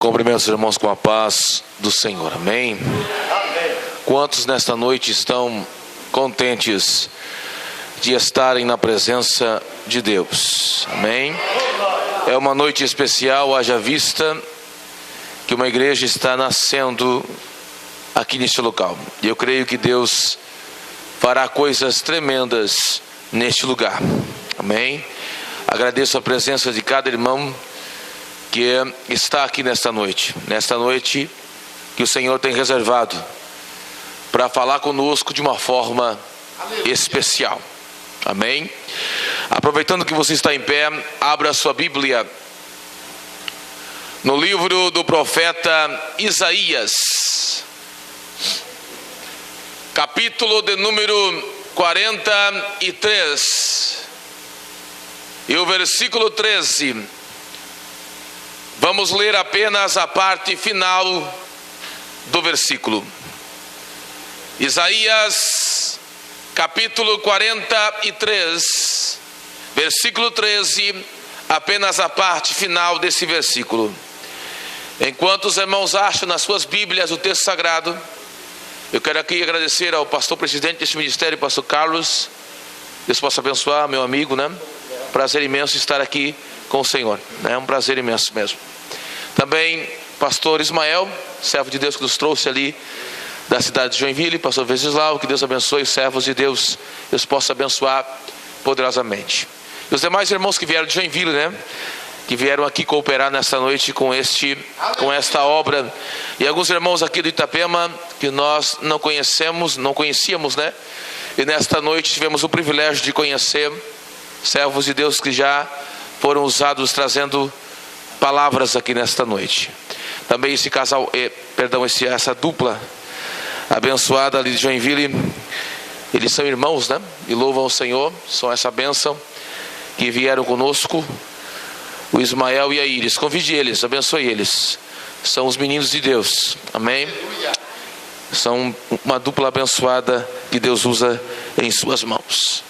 Cumprimento os irmãos com a paz do Senhor, amém? Amém. Quantos nesta noite estão contentes de estarem na presença de Deus, amém? É uma noite especial, haja vista que uma igreja está nascendo aqui neste local, e eu creio que Deus fará coisas tremendas neste lugar, amém? Agradeço a presença de cada irmão que está aqui nesta noite que o Senhor tem reservado para falar conosco de uma forma especial, amém? Aproveitando que você está em pé, abra sua Bíblia no livro do profeta Isaías, capítulo de número 43 e o versículo 13. Vamos ler apenas a parte final do versículo. Isaías, capítulo 43, versículo 13, apenas a parte final desse versículo. Enquanto os irmãos acham nas suas Bíblias o texto sagrado, eu quero aqui agradecer ao pastor presidente deste ministério, pastor Carlos. Deus possa abençoar, meu amigo, né? Prazer imenso estar aqui com o Senhor, é um prazer imenso mesmo. Também pastor Ismael, servo de Deus que nos trouxe ali da cidade de Joinville, pastor Venceslau, que Deus abençoe os servos de Deus, Deus possa abençoar poderosamente. E os demais irmãos que vieram de Joinville, né? Que vieram aqui cooperar nesta noite com esta obra, e alguns irmãos aqui do Itapema que nós não conhecíamos, né? E nesta noite tivemos o privilégio de conhecer servos de Deus que já foram usados trazendo palavras aqui nesta noite. Também esse casal, essa dupla abençoada ali de Joinville, eles são irmãos, né? E louvam o Senhor, são essa bênção que vieram conosco, o Ismael e a Iris. Convide eles, abençoe eles. São os meninos de Deus, amém? São uma dupla abençoada que Deus usa em suas mãos.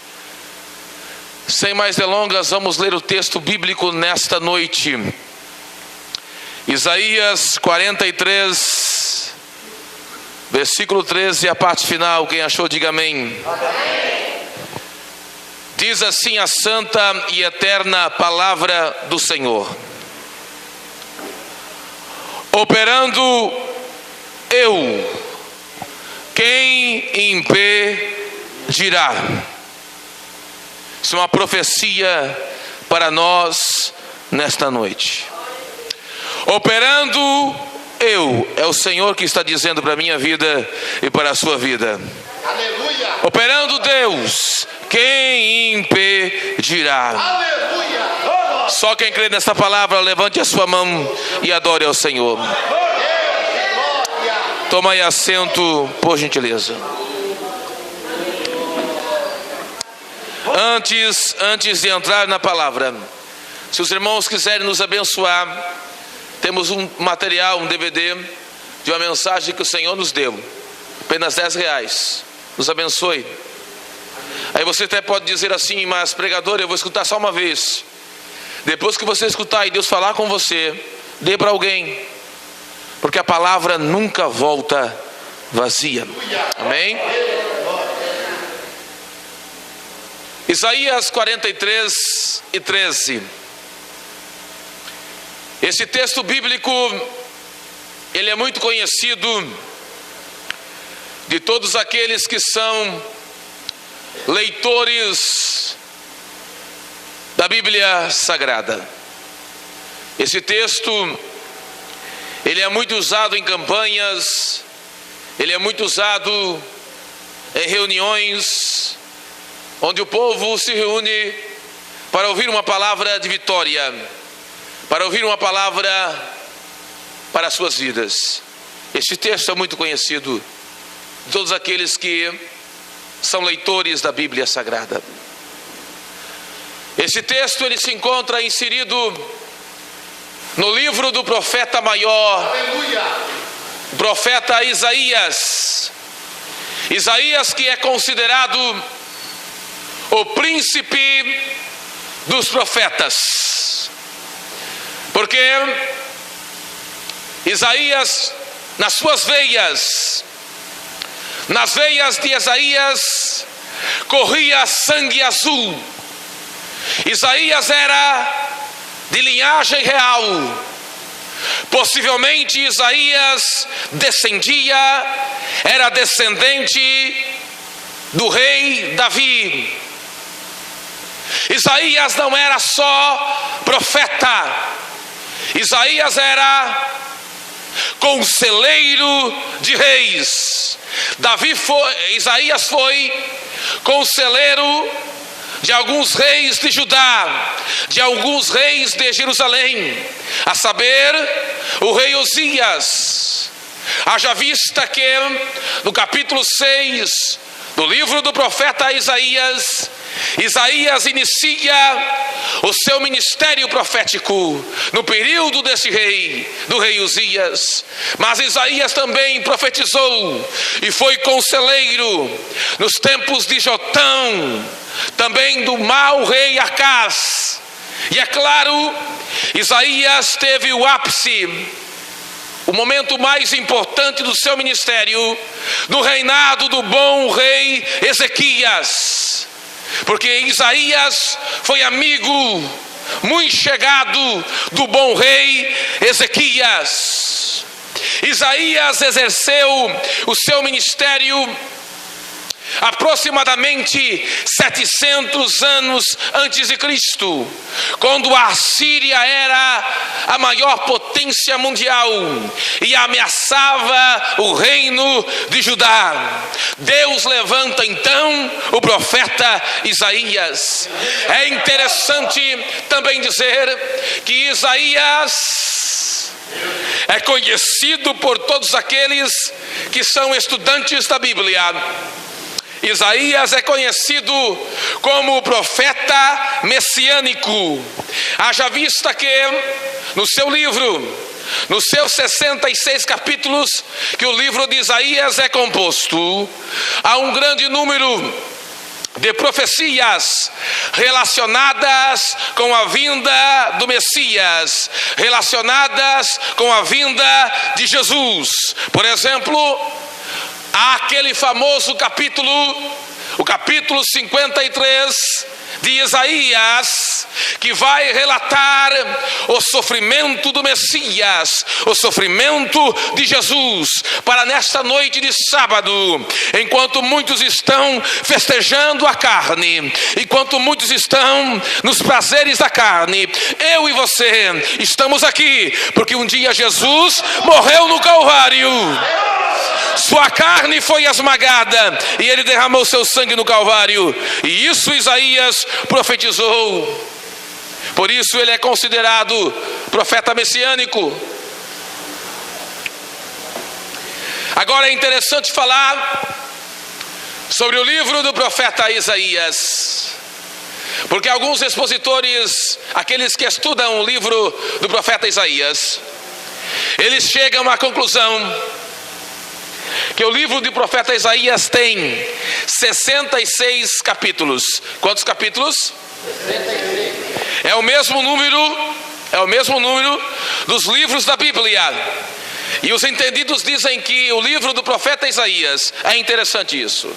Sem mais delongas, vamos ler o texto bíblico nesta noite. Isaías 43, versículo 13, a parte final. Quem achou, diga amém. Amém. Diz assim a santa e eterna palavra do Senhor: operando eu, quem impedirá? Isso é uma profecia para nós nesta noite. Operando eu, é o Senhor que está dizendo para a minha vida e para a sua vida. Aleluia. Operando Deus, quem impedirá? Aleluia. Só quem crê nesta palavra, levante a sua mão e adore ao Senhor. Toma aí assento, por gentileza. Antes de entrar na palavra, se os irmãos quiserem nos abençoar, temos um material, um DVD de uma mensagem que o Senhor nos deu, apenas R$10, nos abençoe. Aí você até pode dizer assim: mas pregador, eu vou escutar só uma vez. Depois que você escutar e Deus falar com você, dê para alguém, porque a palavra nunca volta vazia, amém? Isaías 43 e 13. Esse texto bíblico, ele é muito conhecido de todos aqueles que são leitores da Bíblia Sagrada. Esse texto, ele é muito usado em campanhas, ele é muito usado em reuniões, onde o povo se reúne para ouvir uma palavra de vitória, para ouvir uma palavra para as suas vidas. Este texto é muito conhecido de todos aqueles que são leitores da Bíblia Sagrada. Esse texto, ele se encontra inserido no livro do profeta maior, aleluia, profeta Isaías. Isaías, que é considerado o príncipe dos profetas, porque Isaías, nas suas veias, nas veias de Isaías, corria sangue azul. Isaías era de linhagem real. Possivelmente Isaías era descendente do rei Davi. Isaías não era só profeta, Isaías era conselheiro de reis. Isaías foi conselheiro de alguns reis de Judá, de alguns reis de Jerusalém, a saber, o rei Uzias. Haja vista que no capítulo 6 do livro do profeta Isaías, Isaías inicia o seu ministério profético no período desse rei, do rei Uzias. Mas Isaías também profetizou e foi conselheiro nos tempos de Jotão, também do mau rei Acaz. E é claro, Isaías teve o ápice, o momento mais importante do seu ministério, no reinado do bom rei Ezequias. Porque Isaías foi amigo muito chegado do bom rei Ezequias. Isaías exerceu o seu ministério aproximadamente 700 anos antes de Cristo, quando a Assíria era a maior potência mundial e ameaçava o reino de Judá. Deus levanta então o profeta Isaías. É interessante também dizer que Isaías é conhecido por todos aqueles que são estudantes da Bíblia. Isaías é conhecido como o profeta messiânico. Haja vista que no seu livro, nos seus 66 capítulos, que o livro de Isaías é composto, há um grande número de profecias relacionadas com a vinda do Messias, relacionadas com a vinda de Jesus. Por exemplo, há aquele famoso capítulo, o capítulo 53 de Isaías, que vai relatar o sofrimento do Messias, o sofrimento de Jesus, para nesta noite de sábado, enquanto muitos estão festejando a carne, enquanto muitos estão nos prazeres da carne, eu e você estamos aqui, porque um dia Jesus morreu no Calvário. Sua carne foi esmagada e ele derramou seu sangue no Calvário, e isso Isaías profetizou. Por isso ele é considerado profeta messiânico. Agora é interessante falar sobre o livro do profeta Isaías, porque alguns expositores, aqueles que estudam o livro do profeta Isaías, eles chegam à conclusão que o livro do profeta Isaías tem 66 capítulos. Quantos capítulos? 66. É o mesmo número dos livros da Bíblia. E os entendidos dizem que o livro do profeta Isaías, é interessante isso,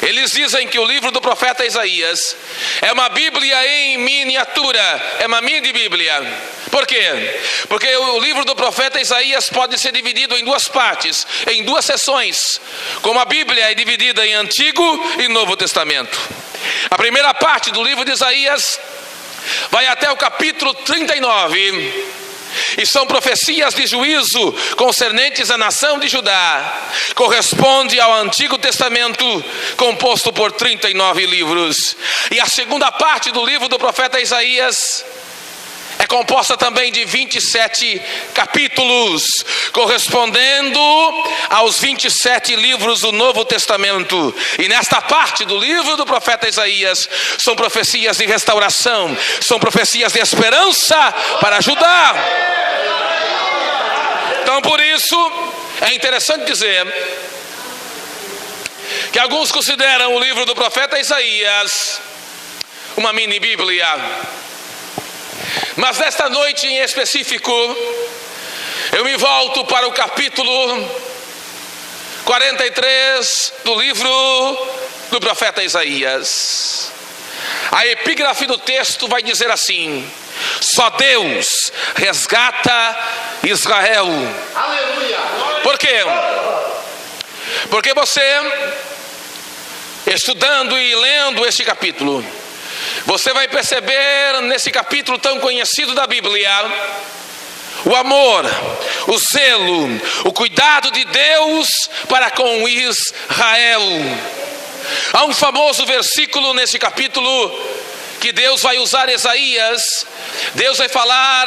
eles dizem que o livro do profeta Isaías é uma Bíblia em miniatura, é uma mini Bíblia. Por quê? Porque o livro do profeta Isaías pode ser dividido em duas partes, em duas seções, como a Bíblia é dividida em Antigo e Novo Testamento. A primeira parte do livro de Isaías vai até o capítulo 39, e são profecias de juízo concernentes à nação de Judá. Corresponde ao Antigo Testamento, composto por 39 livros. E a segunda parte do livro do profeta Isaías é composta também de 27 capítulos, correspondendo aos 27 livros do Novo Testamento. E nesta parte do livro do profeta Isaías são profecias de restauração, são profecias de esperança para Judá. Então, por isso é interessante dizer que alguns consideram o livro do profeta Isaías uma mini Bíblia. Mas nesta noite em específico, eu me volto para o capítulo 43 do livro do profeta Isaías. A epígrafe do texto vai dizer assim: só Deus resgata Israel. Aleluia. Por quê? Porque você, estudando e lendo este capítulo, você vai perceber nesse capítulo tão conhecido da Bíblia o amor, o zelo, o cuidado de Deus para com Israel. Há um famoso versículo nesse capítulo que Deus vai usar Isaías. Deus vai falar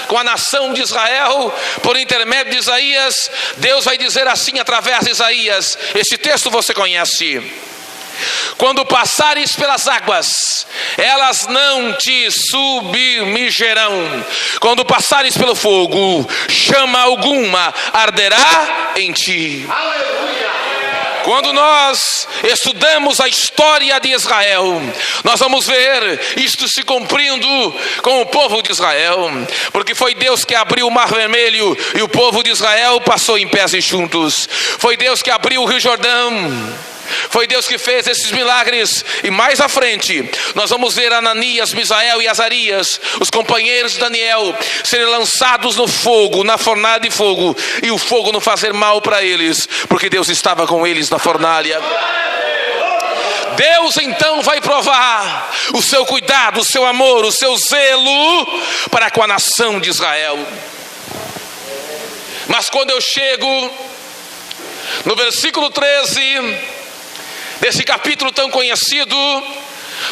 com a nação de Israel por intermédio de Isaías. Deus vai dizer assim através de Isaías. Este texto você conhece: quando passares pelas águas, elas não te submergerão. Quando passares pelo fogo, chama alguma arderá em ti. Aleluia. Quando nós estudamos a história de Israel, nós vamos ver isto se cumprindo com o povo de Israel, porque foi Deus que abriu o Mar Vermelho e o povo de Israel passou em pés enxutos. Foi Deus que abriu o Rio Jordão. Foi Deus que fez esses milagres. E mais à frente nós vamos ver Ananias, Misael e Azarias, os companheiros de Daniel, serem lançados no fogo, na fornalha de fogo, e o fogo não fazer mal para eles, porque Deus estava com eles na fornalha. Deus então vai provar o seu cuidado, o seu amor, o seu zelo para com a nação de Israel. Mas quando eu chego no versículo 13 desse capítulo tão conhecido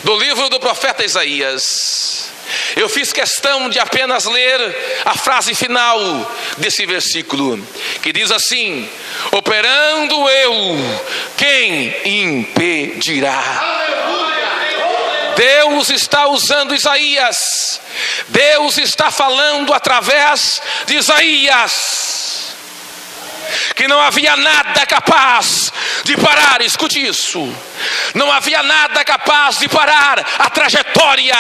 do livro do profeta Isaías, eu fiz questão de apenas ler a frase final desse versículo, que diz assim: operando eu, quem impedirá? Deus está usando Isaías, Deus está falando através de Isaías, que não havia nada capaz de parar, escute isso, não havia nada capaz de parar a trajetória,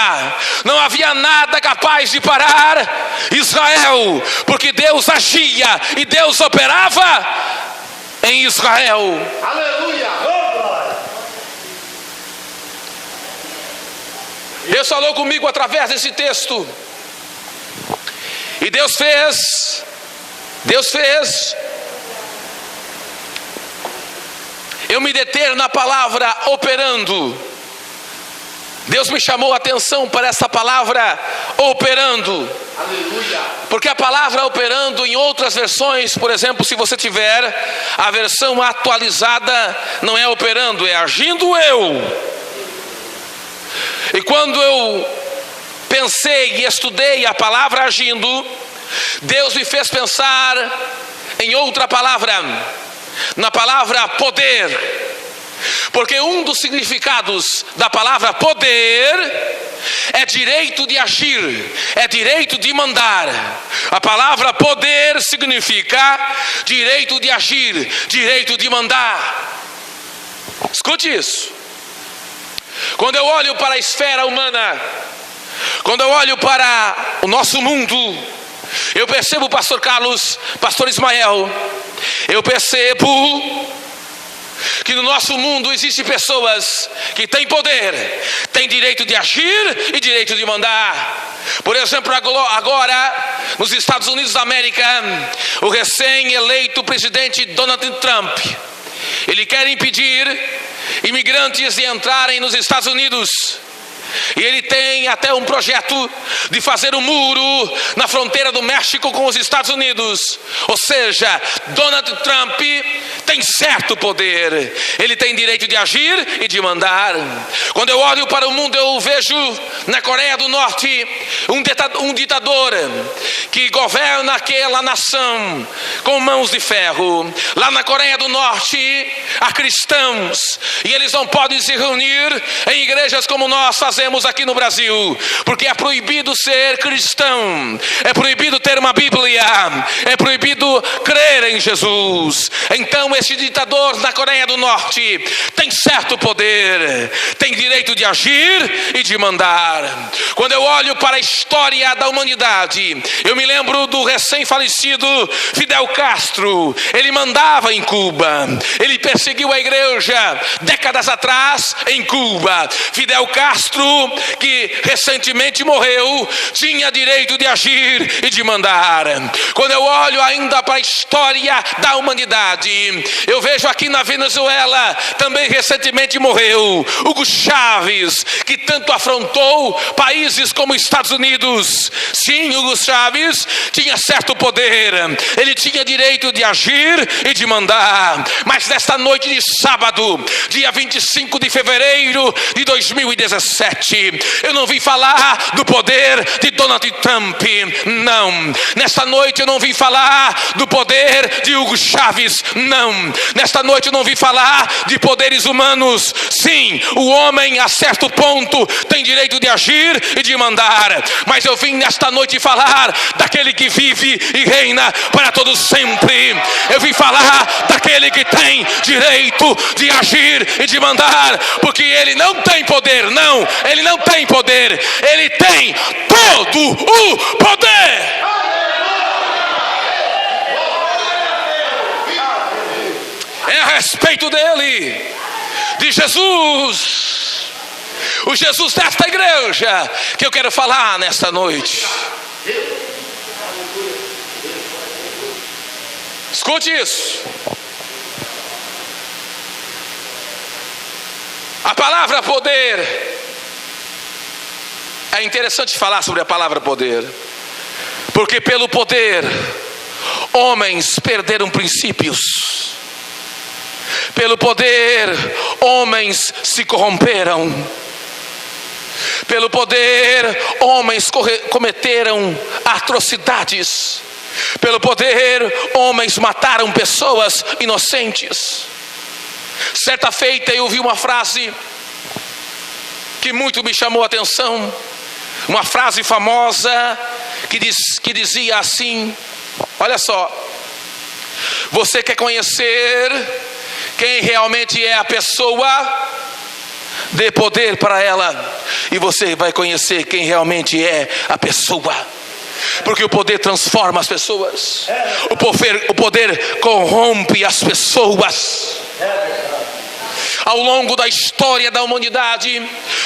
não havia nada capaz de parar Israel, porque Deus agia e Deus operava em Israel. Aleluia. Deus falou comigo através desse texto, e Deus fez eu me deter na palavra operando. Deus me chamou a atenção para essa palavra operando. Aleluia. Porque a palavra operando em outras versões, por exemplo, se você tiver a versão atualizada, não é operando, é agindo eu. E quando eu pensei e estudei a palavra agindo, Deus me fez pensar em outra palavra, na palavra poder. Porque um dos significados da palavra poder é direito de agir, é direito de mandar. A palavra poder significa direito de agir, direito de mandar. Escute isso. Quando eu olho para a esfera humana, quando eu olho para o nosso mundo, eu percebo, pastor Carlos, pastor Ismael, eu percebo que no nosso mundo existem pessoas que têm poder, têm direito de agir e direito de mandar. Por exemplo, agora nos Estados Unidos da América, o recém-eleito presidente Donald Trump, ele quer impedir imigrantes de entrarem nos Estados Unidos. E ele tem até um projeto de fazer um muro na fronteira do México com os Estados Unidos. Ou seja, Donald Trump tem certo poder, ele tem direito de agir e de mandar. Quando eu olho para o mundo, eu vejo na Coreia do Norte um ditador que governa aquela nação com mãos de ferro. Lá na Coreia do Norte há cristãos e eles não podem se reunir em igrejas como nós fazemos aqui no Brasil, porque é proibido ser cristão, é proibido ter uma Bíblia, é proibido crer em Jesus. Então esse ditador na Coreia do Norte tem certo poder, tem direito de agir e de mandar. Quando eu olho para a história da humanidade, eu me lembro do recém-falecido Fidel Castro. Ele mandava em Cuba, ele perseguiu a igreja décadas atrás em Cuba. Fidel Castro, que recentemente morreu, tinha direito de agir e de mandar. Quando eu olho ainda para a história da humanidade, eu vejo aqui na Venezuela, também recentemente morreu Hugo Chávez, que tanto afrontou países como Estados Unidos. Sim, Hugo Chávez tinha certo poder, ele tinha direito de agir e de mandar. Mas nesta noite de sábado, dia 25 de fevereiro de 2017, eu não vim falar do poder de Donald Trump, não. Nesta noite eu não vim falar do poder de Hugo Chávez, não. Nesta noite eu não vim falar de poderes humanos. Sim, o homem a certo ponto tem direito de agir e de mandar, mas eu vim nesta noite falar daquele que vive e reina para todo sempre. Eu vim falar daquele que tem direito de agir e de mandar, porque ele não tem poder, não, ele não tem poder, ele tem todo o poder. É a respeito dele, de Jesus, o Jesus desta igreja, que eu quero falar nesta noite. Escute isso. A palavra poder, é interessante falar sobre a palavra poder, porque pelo poder homens perderam princípios, pelo poder homens se corromperam, pelo poder homens cometeram atrocidades, pelo poder homens mataram pessoas inocentes. Certa feita eu ouvi uma frase que muito me chamou a atenção, uma frase famosa que dizia assim: olha só, você quer conhecer quem realmente é a pessoa? Dê poder para ela e você vai conhecer quem realmente é a pessoa. Porque o poder transforma as pessoas, o poder corrompe as pessoas. Ao longo da história da humanidade,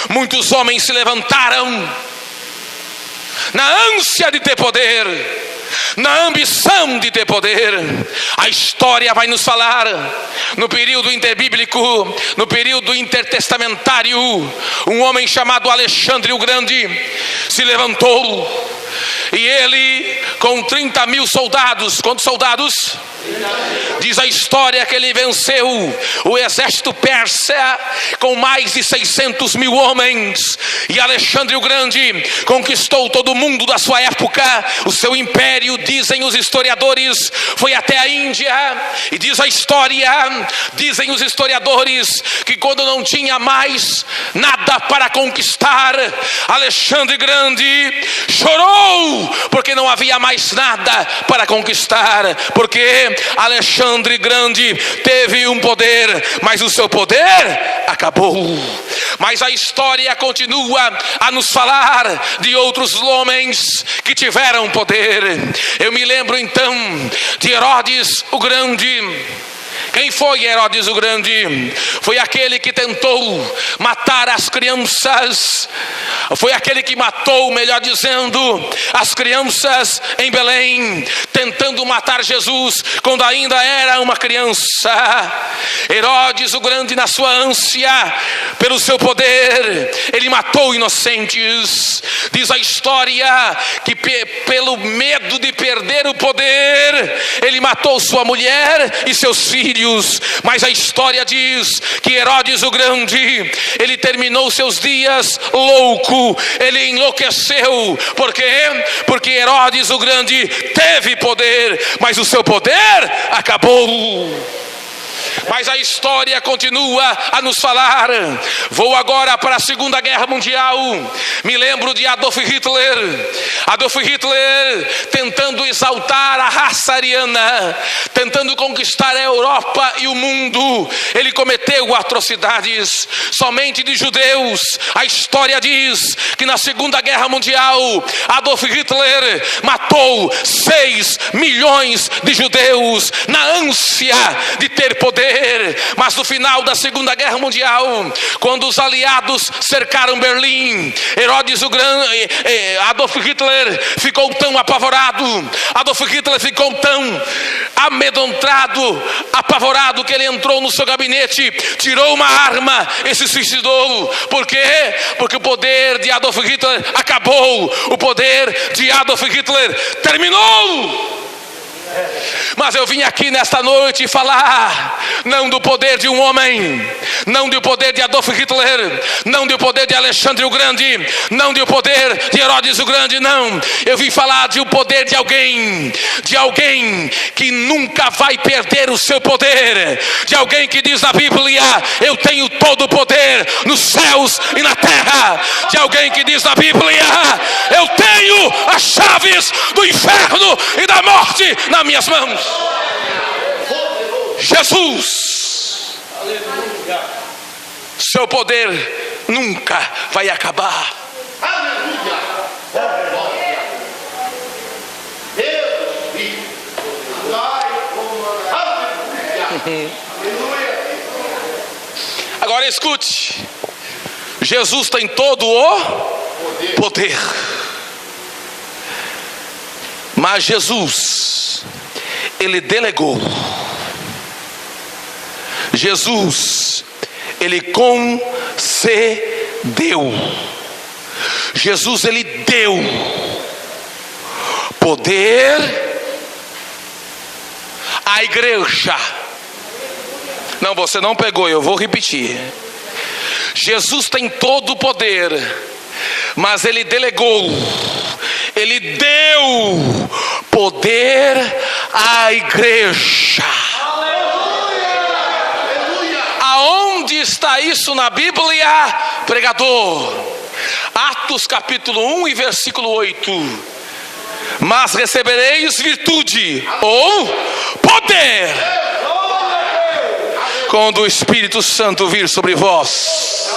muitos homens se levantaram na ânsia de ter poder, na ambição de ter poder. A história vai nos falar, no período interbíblico, no período intertestamentário, um homem chamado Alexandre o Grande se levantou, e ele com 30 mil soldados, quantos soldados? Diz a história que ele venceu o exército persa com mais de 600 mil homens. E Alexandre o Grande conquistou todo o mundo da sua época. O seu império, dizem os historiadores, foi até a Índia. E diz a história, dizem os historiadores, que quando não tinha mais nada para conquistar, Alexandre Grande chorou, porque não havia mais nada para conquistar. Porque Alexandre Grande teve um poder, mas o seu poder acabou. Mas a história continua a nos falar de outros homens que tiveram poder. Eu me lembro então de Herodes o Grande. Quem foi Herodes o Grande? Foi aquele que tentou matar as crianças. Foi aquele que matou, melhor dizendo, as crianças em Belém, tentando matar Jesus quando ainda era uma criança. Herodes o Grande, na sua ânsia pelo seu poder, ele matou inocentes. Diz a história que pelo medo de perder o poder, ele matou sua mulher e seus filhos. Mas a história diz que Herodes o Grande, ele terminou seus dias louco, ele enlouqueceu. Por quê? Porque Herodes o Grande teve poder, mas o seu poder acabou. Mas a história continua a nos falar. Vou agora para a Segunda Guerra Mundial. Me lembro de Adolf Hitler. Adolf Hitler tentando exaltar a raça ariana, tentando conquistar a Europa e o mundo. Ele cometeu atrocidades somente de judeus. A história diz que na Segunda Guerra Mundial Adolf Hitler matou 6 milhões de judeus na ânsia de ter poder. Mas no final da Segunda Guerra Mundial, quando os aliados cercaram Berlim, Herodes o Grande, Adolf Hitler ficou tão apavorado, Adolf Hitler ficou tão amedrontado, apavorado, que ele entrou no seu gabinete, tirou uma arma e se suicidou. Por quê? Porque o poder de Adolf Hitler acabou, o poder de Adolf Hitler terminou. Mas eu vim aqui nesta noite falar não do poder de um homem, não do poder de Adolf Hitler, não do poder de Alexandre o Grande, não do poder de Herodes o Grande, não. Eu vim falar de um poder de alguém que nunca vai perder o seu poder, de alguém que diz na Bíblia: eu tenho todo o poder nos céus e na terra, de alguém que diz na Bíblia: eu tenho as chaves do inferno e da morte nas minhas mãos. Jesus, aleluia. Seu poder nunca vai acabar. Aleluia. Agora escute. Jesus tem todo o poder. Mas Jesus, ele delegou. Jesus, ele concedeu. Jesus, ele deu poder à igreja. Não, você não pegou, eu vou repetir. Jesus tem todo o poder, mas ele delegou, ele deu poder à igreja. Aonde está isso na Bíblia, pregador? Atos capítulo 1 e versículo 8. Mas recebereis virtude ou poder quando o Espírito Santo vir sobre vós.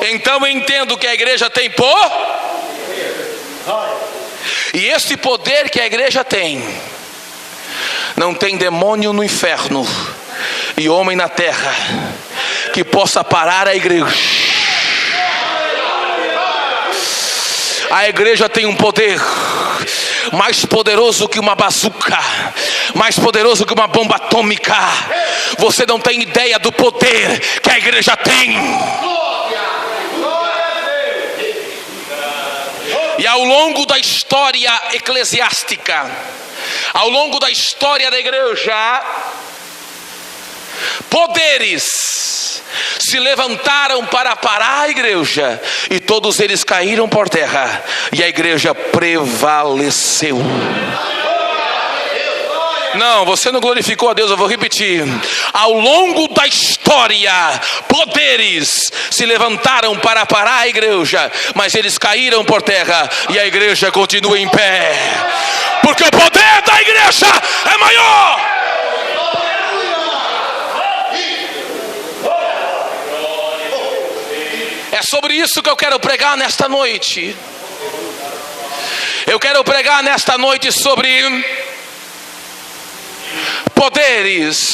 Então eu entendo que a igreja tem poder. E este poder que a igreja tem, não tem demônio no inferno e homem na terra que possa parar a igreja. A igreja tem um poder mais poderoso que uma bazuca, mais poderoso que uma bomba atômica. Você não tem ideia do poder que a igreja tem. E ao longo da história eclesiástica, ao longo da história da igreja, poderes se levantaram para parar a igreja, e todos eles caíram por terra, e a igreja prevaleceu. Não, você não glorificou a Deus, eu vou repetir. Ao longo da história, poderes se levantaram para parar a igreja, mas eles caíram por terra, e a igreja continua em pé, porque o poder da igreja é maior. É sobre isso que eu quero pregar nesta noite. Eu quero pregar nesta noite sobre poderes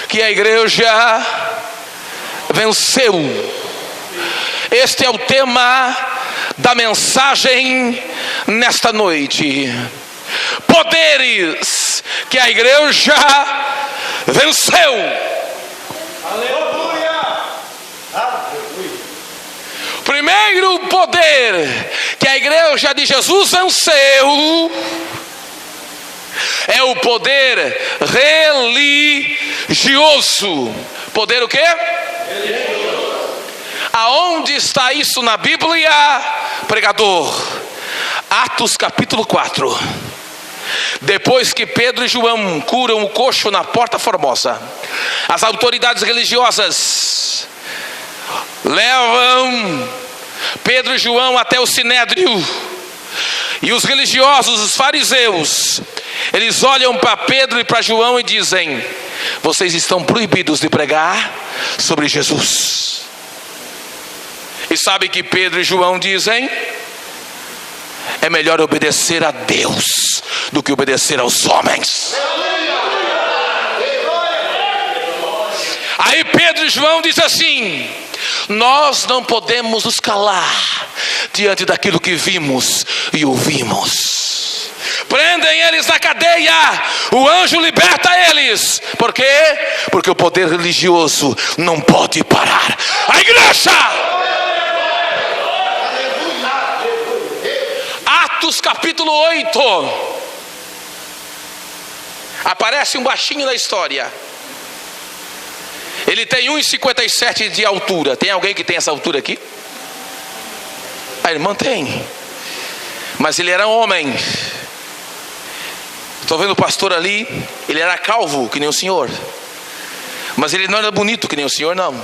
que a igreja venceu. Este é o tema da mensagem nesta noite. Poderes que a igreja venceu. Aleluia. Primeiro poder que a igreja de Jesus venceu é o poder religioso. Poder o quê? Religioso. Aonde está isso na Bíblia, pregador? Atos capítulo 4. Depois que Pedro e João curam o coxo na Porta Formosa, as autoridades religiosas levam Pedro e João até o Sinédrio. E os religiosos, os fariseus, eles olham para Pedro e para João e dizem: vocês estão proibidos de pregar sobre Jesus. E sabe que Pedro e João dizem? É melhor obedecer a Deus do que obedecer aos homens. Aí Pedro e João dizem assim: nós não podemos nos calar diante daquilo que vimos e ouvimos. Prendem eles na cadeia, o anjo liberta eles. Por quê? Porque o poder religioso não pode parar a igreja. Atos capítulo 8. Aparece um baixinho na história. Ele tem 1,57 de altura. Tem alguém que tem essa altura aqui? A irmã tem. Mas ele era homem. Estou vendo o pastor ali. Ele era calvo, que nem o senhor. Mas ele não era bonito, que nem o senhor, não.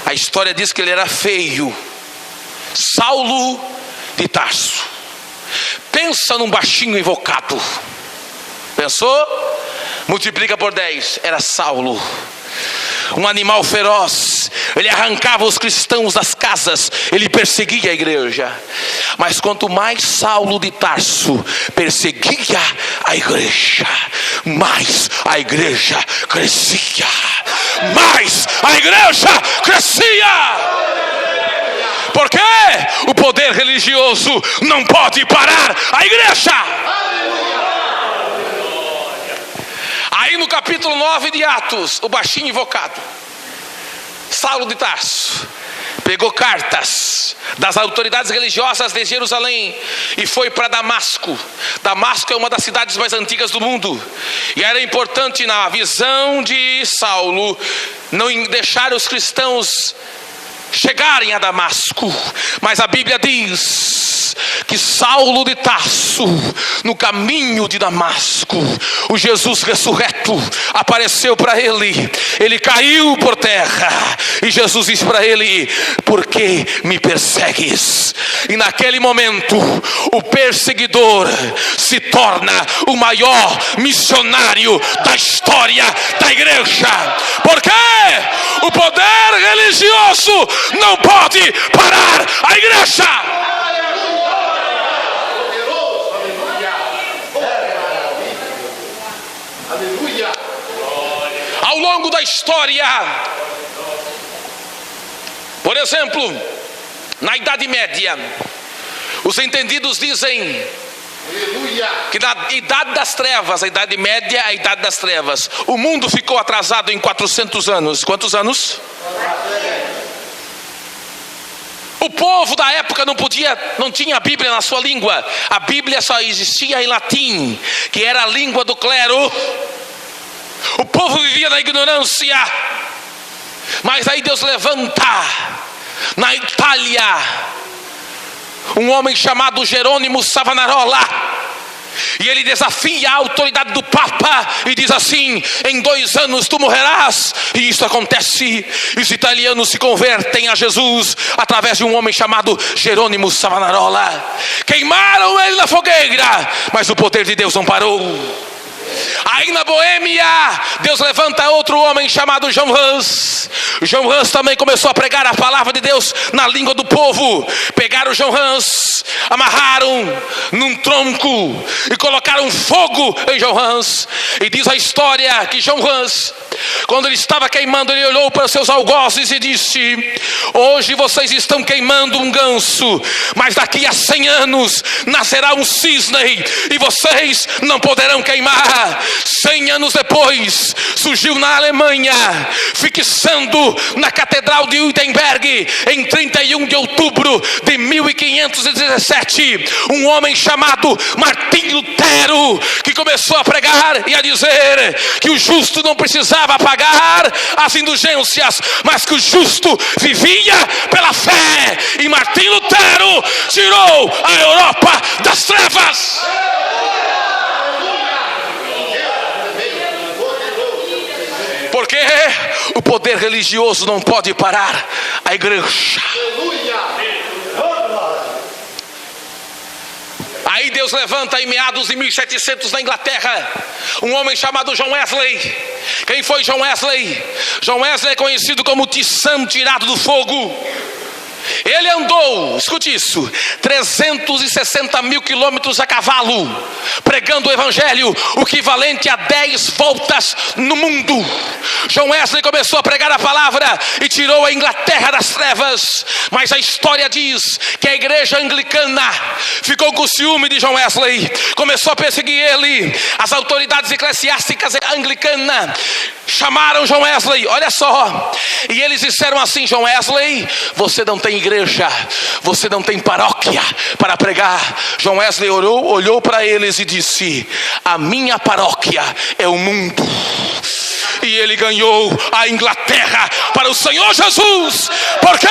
A história diz que ele era feio. Saulo de Tarso. Pensa num baixinho invocado. Pensou? Multiplica por 10. Era Saulo. Um animal feroz. Ele arrancava os cristãos das casas. Ele perseguia a igreja. Mas quanto mais Saulo de Tarso perseguia a igreja, mais a igreja crescia. Mais a igreja crescia. Por quê? O poder religioso não pode parar a igreja. Aí no capítulo 9 de Atos, o baixinho invocado, Saulo de Tarso, pegou cartas das autoridades religiosas de Jerusalém e foi para Damasco. Damasco é uma das cidades mais antigas do mundo. E era importante na visão de Saulo não deixar os cristãos chegarem a Damasco. Mas a Bíblia diz que Saulo de Tarso, no caminho de Damasco, o Jesus ressurreto apareceu para ele. Ele caiu por terra e Jesus disse para ele: por que me persegues? E naquele momento o perseguidor se torna o maior missionário da história da igreja. Por quê? O poder religioso não pode parar a igreja. Ao longo da história, por exemplo, na Idade Média, os entendidos dizem que na Idade das Trevas, a Idade Média é a Idade das Trevas, o mundo ficou atrasado em 400 anos. Quantos anos? O povo da época não tinha a Bíblia na sua língua. A Bíblia só existia em latim, que era a língua do clero. O povo vivia na ignorância. Mas aí Deus levanta na Itália um homem chamado Jerônimo Savonarola. E ele desafia a autoridade do Papa e diz assim: em 2 anos tu morrerás. E isso acontece. Os italianos se convertem a Jesus através de um homem chamado Jerônimo Savonarola. Queimaram ele na fogueira, mas o poder de Deus não parou. Aí na Boêmia, Deus levanta outro homem chamado João Hus. João Hus também começou a pregar a palavra de Deus na língua do povo. Pegaram João Hus, amarraram num tronco e colocaram fogo em João Hus. E diz a história que João Hus, quando ele estava queimando, ele olhou para seus algozes e disse: hoje vocês estão queimando um ganso, mas daqui a 100 anos nascerá um cisne e vocês não poderão queimar. 100 anos depois, surgiu na Alemanha, fixando na Catedral de Wittenberg, em 31 de outubro de 1517, um homem chamado Martim Lutero, que começou a pregar e a dizer que o justo não precisava pagar as indulgências, mas que o justo vivia pela fé. E Martim Lutero tirou a Europa das trevas. o poder religioso não pode parar a igreja. Aí Deus levanta em meados de 1700 na Inglaterra um homem chamado John Wesley. Quem foi John Wesley? John Wesley é conhecido como Tição tirado do fogo. Ele andou, escute isso, 360 mil quilômetros a cavalo, pregando o evangelho, o equivalente a 10 voltas no mundo. John Wesley começou a pregar a palavra e tirou a Inglaterra das trevas. Mas a história diz que a igreja anglicana ficou com ciúme de John Wesley, começou a perseguir ele. As autoridades eclesiásticas anglicanas chamaram John Wesley, olha só, e eles disseram assim: John Wesley, você não tem igreja, você não tem paróquia para pregar. John Wesley olhou para eles e disse: a minha paróquia é o mundo. E ele ganhou a Inglaterra para o Senhor Jesus. Porque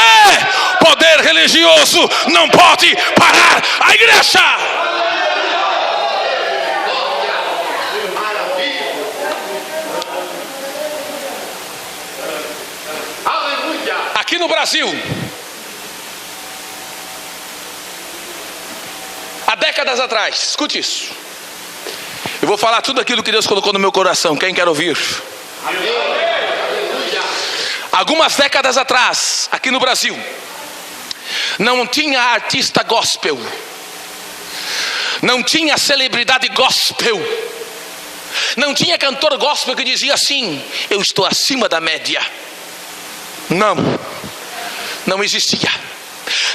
poder religioso não pode parar a igreja. Aqui no Brasil, há décadas atrás, escute isso. Eu vou falar tudo aquilo que Deus colocou no meu coração. Quem quer ouvir? Algumas décadas atrás, aqui no Brasil, não tinha artista gospel, não tinha celebridade gospel, não tinha cantor gospel que dizia assim: eu estou acima da média. Não existia.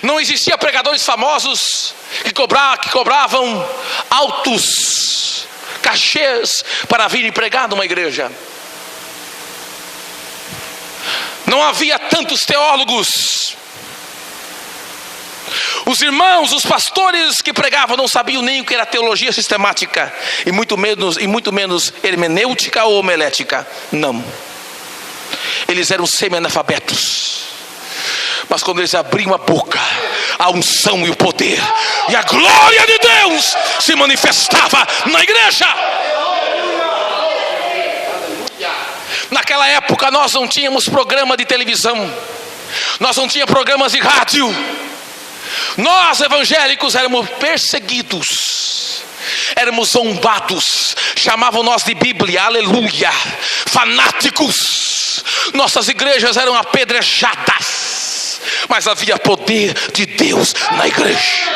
Não existia pregadores famosos que cobravam altos cachês para virem pregar numa igreja. Não havia tantos teólogos. Os irmãos, os pastores que pregavam não sabiam nem o que era teologia sistemática, e muito menos hermenêutica ou homilética. Não. Eles eram semi-analfabetos. Mas quando eles abriam a boca, a unção e o poder e a glória de Deus se manifestava na igreja. Naquela época nós não tínhamos programa de televisão, nós não tínhamos programas de rádio. Nós evangélicos éramos perseguidos, éramos zombados, chamavam nós de Bíblia, aleluia, fanáticos. Nossas igrejas eram apedrejadas, mas havia poder de Deus na igreja.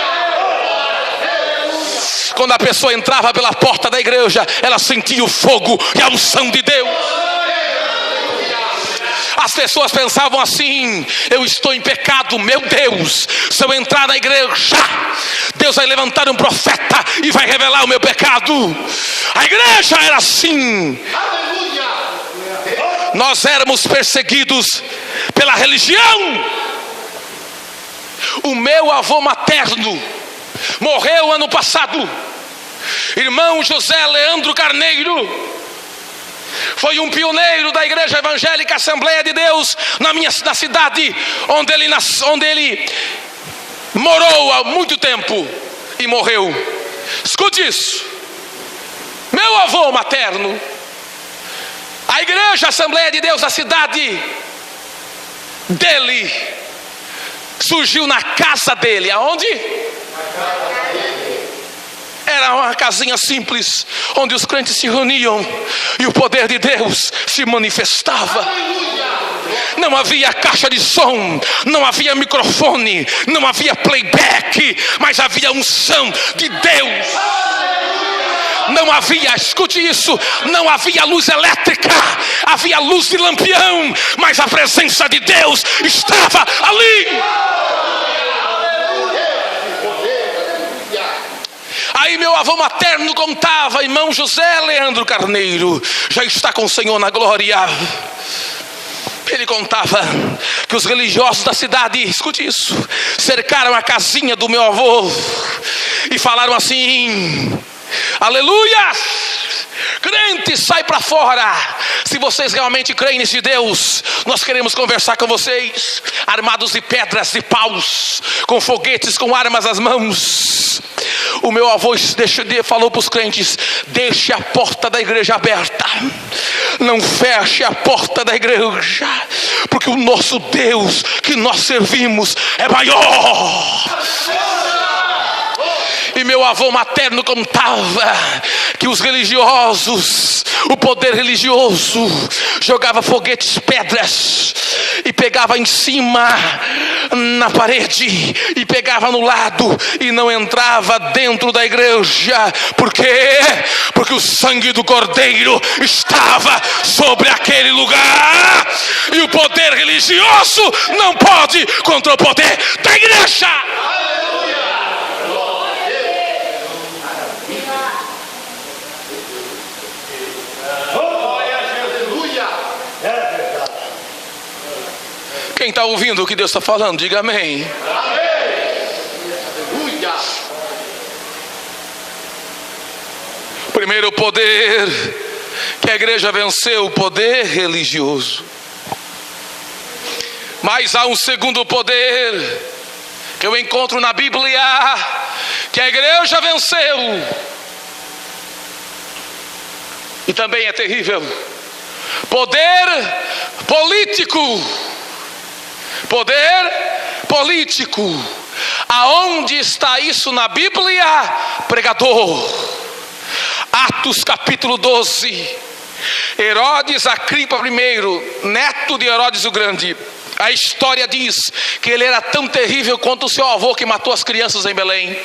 Quando a pessoa entrava pela porta da igreja, ela sentia o fogo e a unção de Deus. As pessoas pensavam assim: eu estou em pecado, meu Deus, se eu entrar na igreja, Deus vai levantar um profeta e vai revelar o meu pecado. A igreja era assim. Nós éramos perseguidos pela religião. O meu avô materno morreu ano passado, irmão José Leandro Carneiro. Foi um pioneiro da igreja evangélica Assembleia de Deus na cidade onde ele morou há muito tempo e morreu. Escute isso. Meu avô materno, a igreja Assembleia de Deus da cidade dele surgiu na casa dele. Aonde? Era uma casinha simples, onde os crentes se reuniam e o poder de Deus se manifestava. Não havia caixa de som, não havia microfone, não havia playback, mas havia unção de Deus. Não havia, escute isso, não havia luz elétrica, havia luz de lampião, mas a presença de Deus estava ali. Aí meu avô materno contava, irmão José Leandro Carneiro, já está com o Senhor na glória. Ele contava que os religiosos da cidade, escute isso, cercaram a casinha do meu avô e falaram assim: aleluia! Crente, sai para fora. Se vocês realmente creem nesse Deus, nós queremos conversar com vocês. Armados de pedras, de paus, com foguetes, com armas às mãos. O meu avô falou para os crentes: deixe a porta da igreja aberta, não feche a porta da igreja, porque o nosso Deus que nós servimos é maior. E meu avô materno contava que os religiosos, o poder religioso, jogava foguetes, pedras, e pegava em cima na parede, e pegava no lado, e não entrava dentro da igreja. Por quê? Porque o sangue do Cordeiro estava sobre aquele lugar, e o poder religioso não pode contra o poder da igreja. Quem está ouvindo o que Deus está falando, diga amém. Aleluia. Primeiro poder que a igreja venceu, o poder religioso. Mas há um segundo poder que eu encontro na Bíblia, que a igreja venceu, e também é terrível: poder político. Poder político. Aonde está isso na Bíblia, pregador? Atos capítulo 12. Herodes Agripa I, neto de Herodes o Grande. A história diz que ele era tão terrível quanto o seu avô que matou as crianças em Belém.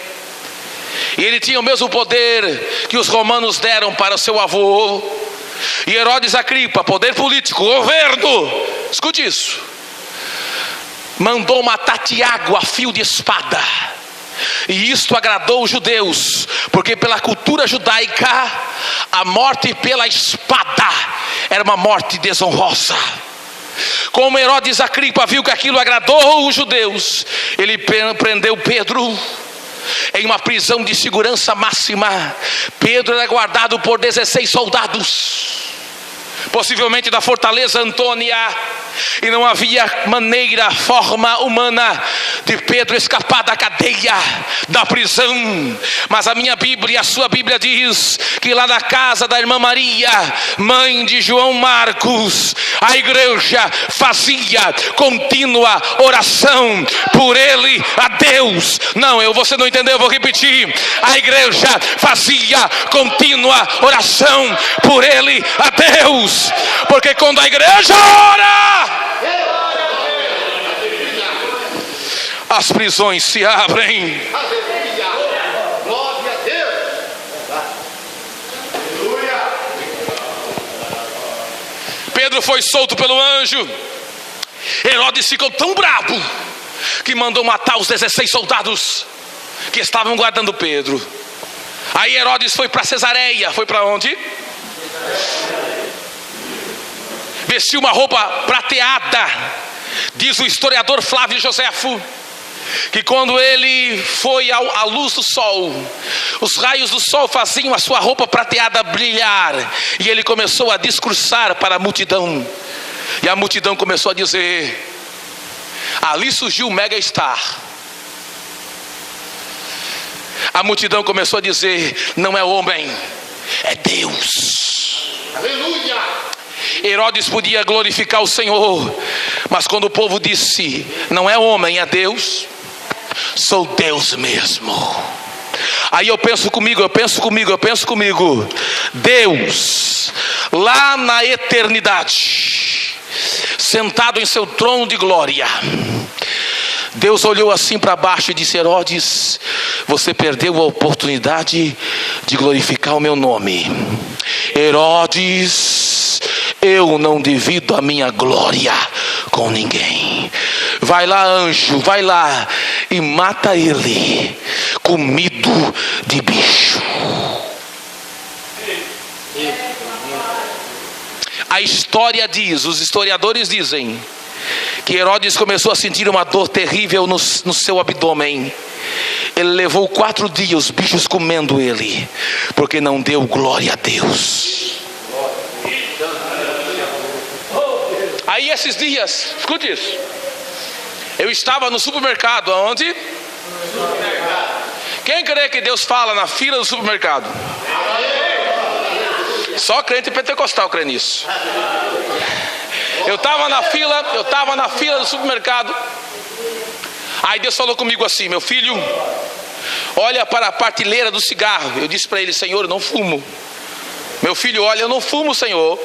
E ele tinha o mesmo poder que os romanos deram para o seu avô. E Herodes Agripa, poder político, governo, escute isso, mandou matar Tiago a fio de espada. E isto agradou os judeus, porque pela cultura judaica, a morte pela espada era uma morte desonrosa. Como Herodes Agripa viu que aquilo agradou os judeus, ele prendeu Pedro em uma prisão de segurança máxima. Pedro era guardado por 16 soldados, possivelmente da fortaleza Antônia, e não havia maneira, forma humana de Pedro escapar da cadeia, da prisão. Mas a minha Bíblia, a sua Bíblia diz que lá na casa da irmã Maria, mãe de João Marcos, a igreja fazia contínua oração por ele a Deus. Não, você não entendeu, eu vou repetir. A igreja fazia contínua oração por ele a Deus, porque quando a igreja ora, as prisões se abrem. Aleluia. Glória a Deus. Aleluia. Pedro foi solto pelo anjo. Herodes ficou tão bravo que mandou matar os 16 soldados que estavam guardando Pedro. Aí Herodes foi para Cesareia. Foi para onde? Vestiu uma roupa prateada. Diz o historiador Flávio Joséfo que quando ele foi à luz do sol, os raios do sol faziam a sua roupa prateada brilhar, e ele começou a discursar para a multidão, e a multidão começou a dizer: ali surgiu o mega star. A multidão começou a dizer: não é homem, é Deus. Aleluia. Herodes podia glorificar o Senhor, mas quando o povo disse: não é homem, é Deus, sou Deus mesmo. Aí eu penso comigo, Deus, lá na eternidade, sentado em seu trono de glória, Deus olhou assim para baixo e disse: Herodes, você perdeu a oportunidade de glorificar o meu nome. Herodes, eu não divido a minha glória com ninguém. Vai lá, anjo, vai lá e mata ele, comido de bicho. A história diz, os historiadores dizem, que Herodes começou a sentir uma dor terrível no seu abdômen. Ele levou 4 dias os bichos comendo ele, porque não deu glória a Deus. Aí esses dias, escute isso, eu estava no supermercado, aonde? Quem crê que Deus fala na fila do supermercado? Só crente pentecostal crê nisso. Eu estava na fila do supermercado. Aí Deus falou comigo assim: meu filho, olha para a prateleira do cigarro. Eu disse para ele: Senhor, eu não fumo. Meu filho, olha, eu não fumo, Senhor.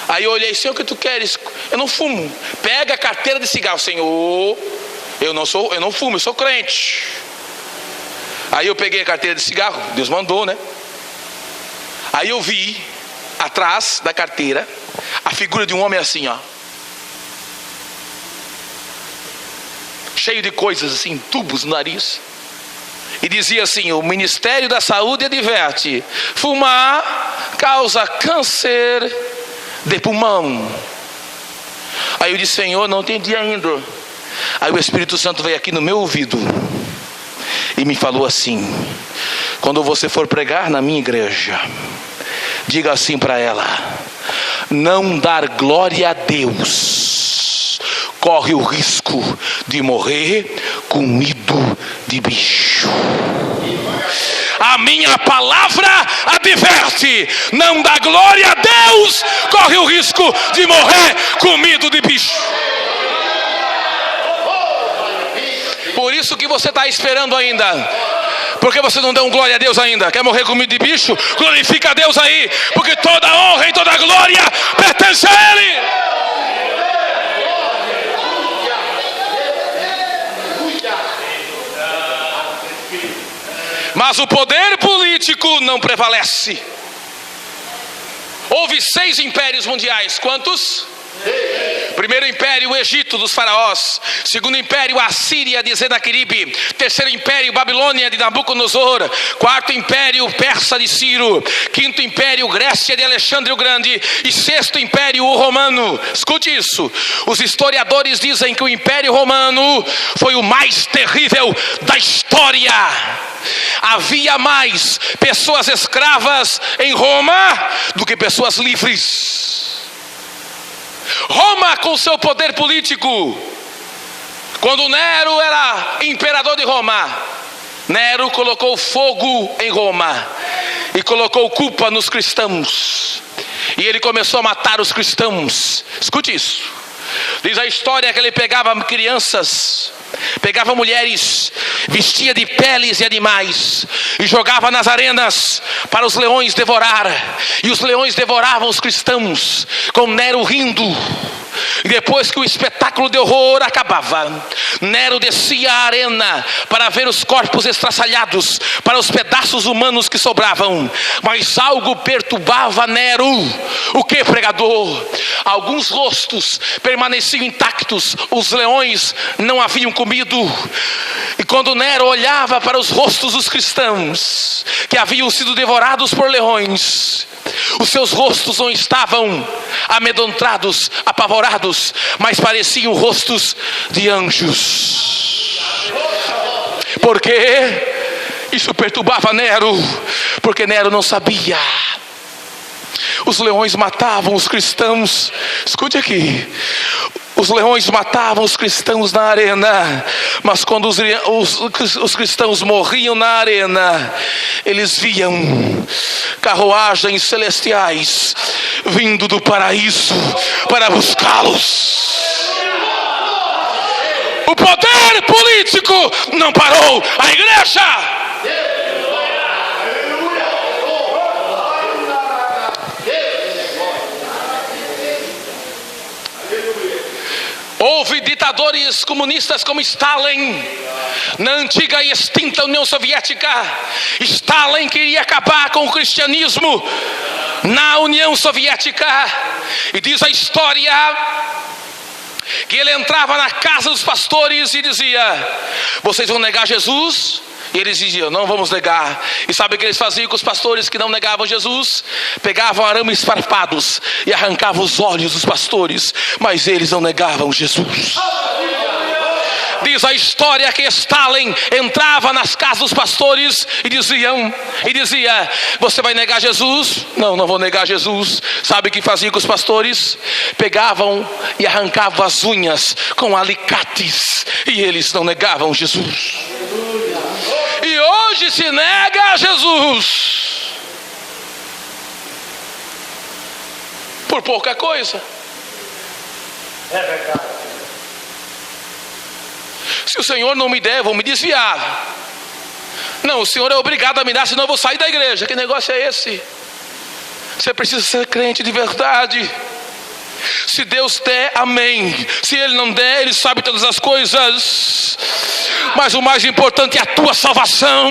Aí eu olhei: Senhor, o que tu queres? Eu não fumo. Pega a carteira de cigarro. Senhor, eu não fumo, eu sou crente. Aí eu peguei a carteira de cigarro. Deus mandou, né? Aí eu vi atrás da carteira a figura de um homem assim, ó, cheio de coisas assim, tubos no nariz. E dizia assim: o Ministério da Saúde adverte: fumar causa câncer de pulmão. Aí eu disse: Senhor, não entendi ainda. Aí o Espírito Santo veio aqui no meu ouvido e me falou assim: quando você for pregar na minha igreja, diga assim para ela: não dar glória a Deus corre o risco de morrer comido de bicho. A minha palavra adverte: não dá glória a Deus corre o risco de morrer comido de bicho. Por isso que você está esperando ainda, porque você não deu um glória a Deus ainda. Quer morrer comido de bicho? Glorifica a Deus aí, porque toda honra e toda glória pertence a Ele. Mas o poder político não prevalece. Houve 6 impérios mundiais. Quantos? Primeiro império, o Egito dos faraós. Segundo império, a Síria de Senaqueribe. Terceiro império, Babilônia de Nabucodonosor. Quarto império, Persa de Ciro. Quinto império, Grécia de Alexandre o Grande. E sexto império, o romano. Escute isso: os historiadores dizem que o império romano foi o mais terrível da história. Havia mais pessoas escravas em Roma do que pessoas livres. Roma, com seu poder político, quando Nero era imperador de Roma, Nero colocou fogo em Roma e colocou culpa nos cristãos, e ele começou a matar os cristãos. Escute isso. Diz a história que ele pegava crianças, pegava mulheres, vestia de peles de animais e jogava nas arenas para os leões devorar. E os leões devoravam os cristãos, com Nero rindo. E depois que o espetáculo de horror acabava, Nero descia à arena para ver os corpos estraçalhados, para os pedaços humanos que sobravam. Mas algo perturbava Nero. O que, pregador? Alguns rostos permaneciam intactos, os leões não haviam comido. E quando Nero olhava para os rostos dos cristãos que haviam sido devorados por leões, os seus rostos não estavam amedrontados, apavorados, mas pareciam rostos de anjos. Por quê? Isso perturbava Nero, porque Nero não sabia. Os leões matavam os cristãos. Escute aqui. Os leões matavam os cristãos na arena, mas quando os cristãos morriam na arena, eles viam carruagens celestiais vindo do paraíso para buscá-los. O poder político não parou a igreja. Houve ditadores comunistas como Stalin na antiga e extinta União Soviética. Stalin queria acabar com o cristianismo na União Soviética. E diz a história que ele entrava na casa dos pastores e dizia: vocês vão negar Jesus? E eles diziam: não vamos negar. E sabe o que eles faziam com os pastores que não negavam Jesus? Pegavam arames farpados e arrancavam os olhos dos pastores, mas eles não negavam Jesus. Diz a história que Stalin entrava nas casas dos pastores e dizia: você vai negar Jesus? Não, não vou negar Jesus. Sabe o que fazia com os pastores? Pegavam e arrancavam as unhas com alicates, e eles não negavam Jesus. e hoje se nega a Jesus por pouca coisa. É verdade. Se o Senhor não me der, eu vou me desviar. Não, o Senhor é obrigado a me dar, senão eu vou sair da igreja. Que negócio é esse? Você precisa ser crente de verdade. Se Deus der, amém. Se Ele não der, Ele sabe todas as coisas. Mas o mais importante é a tua salvação.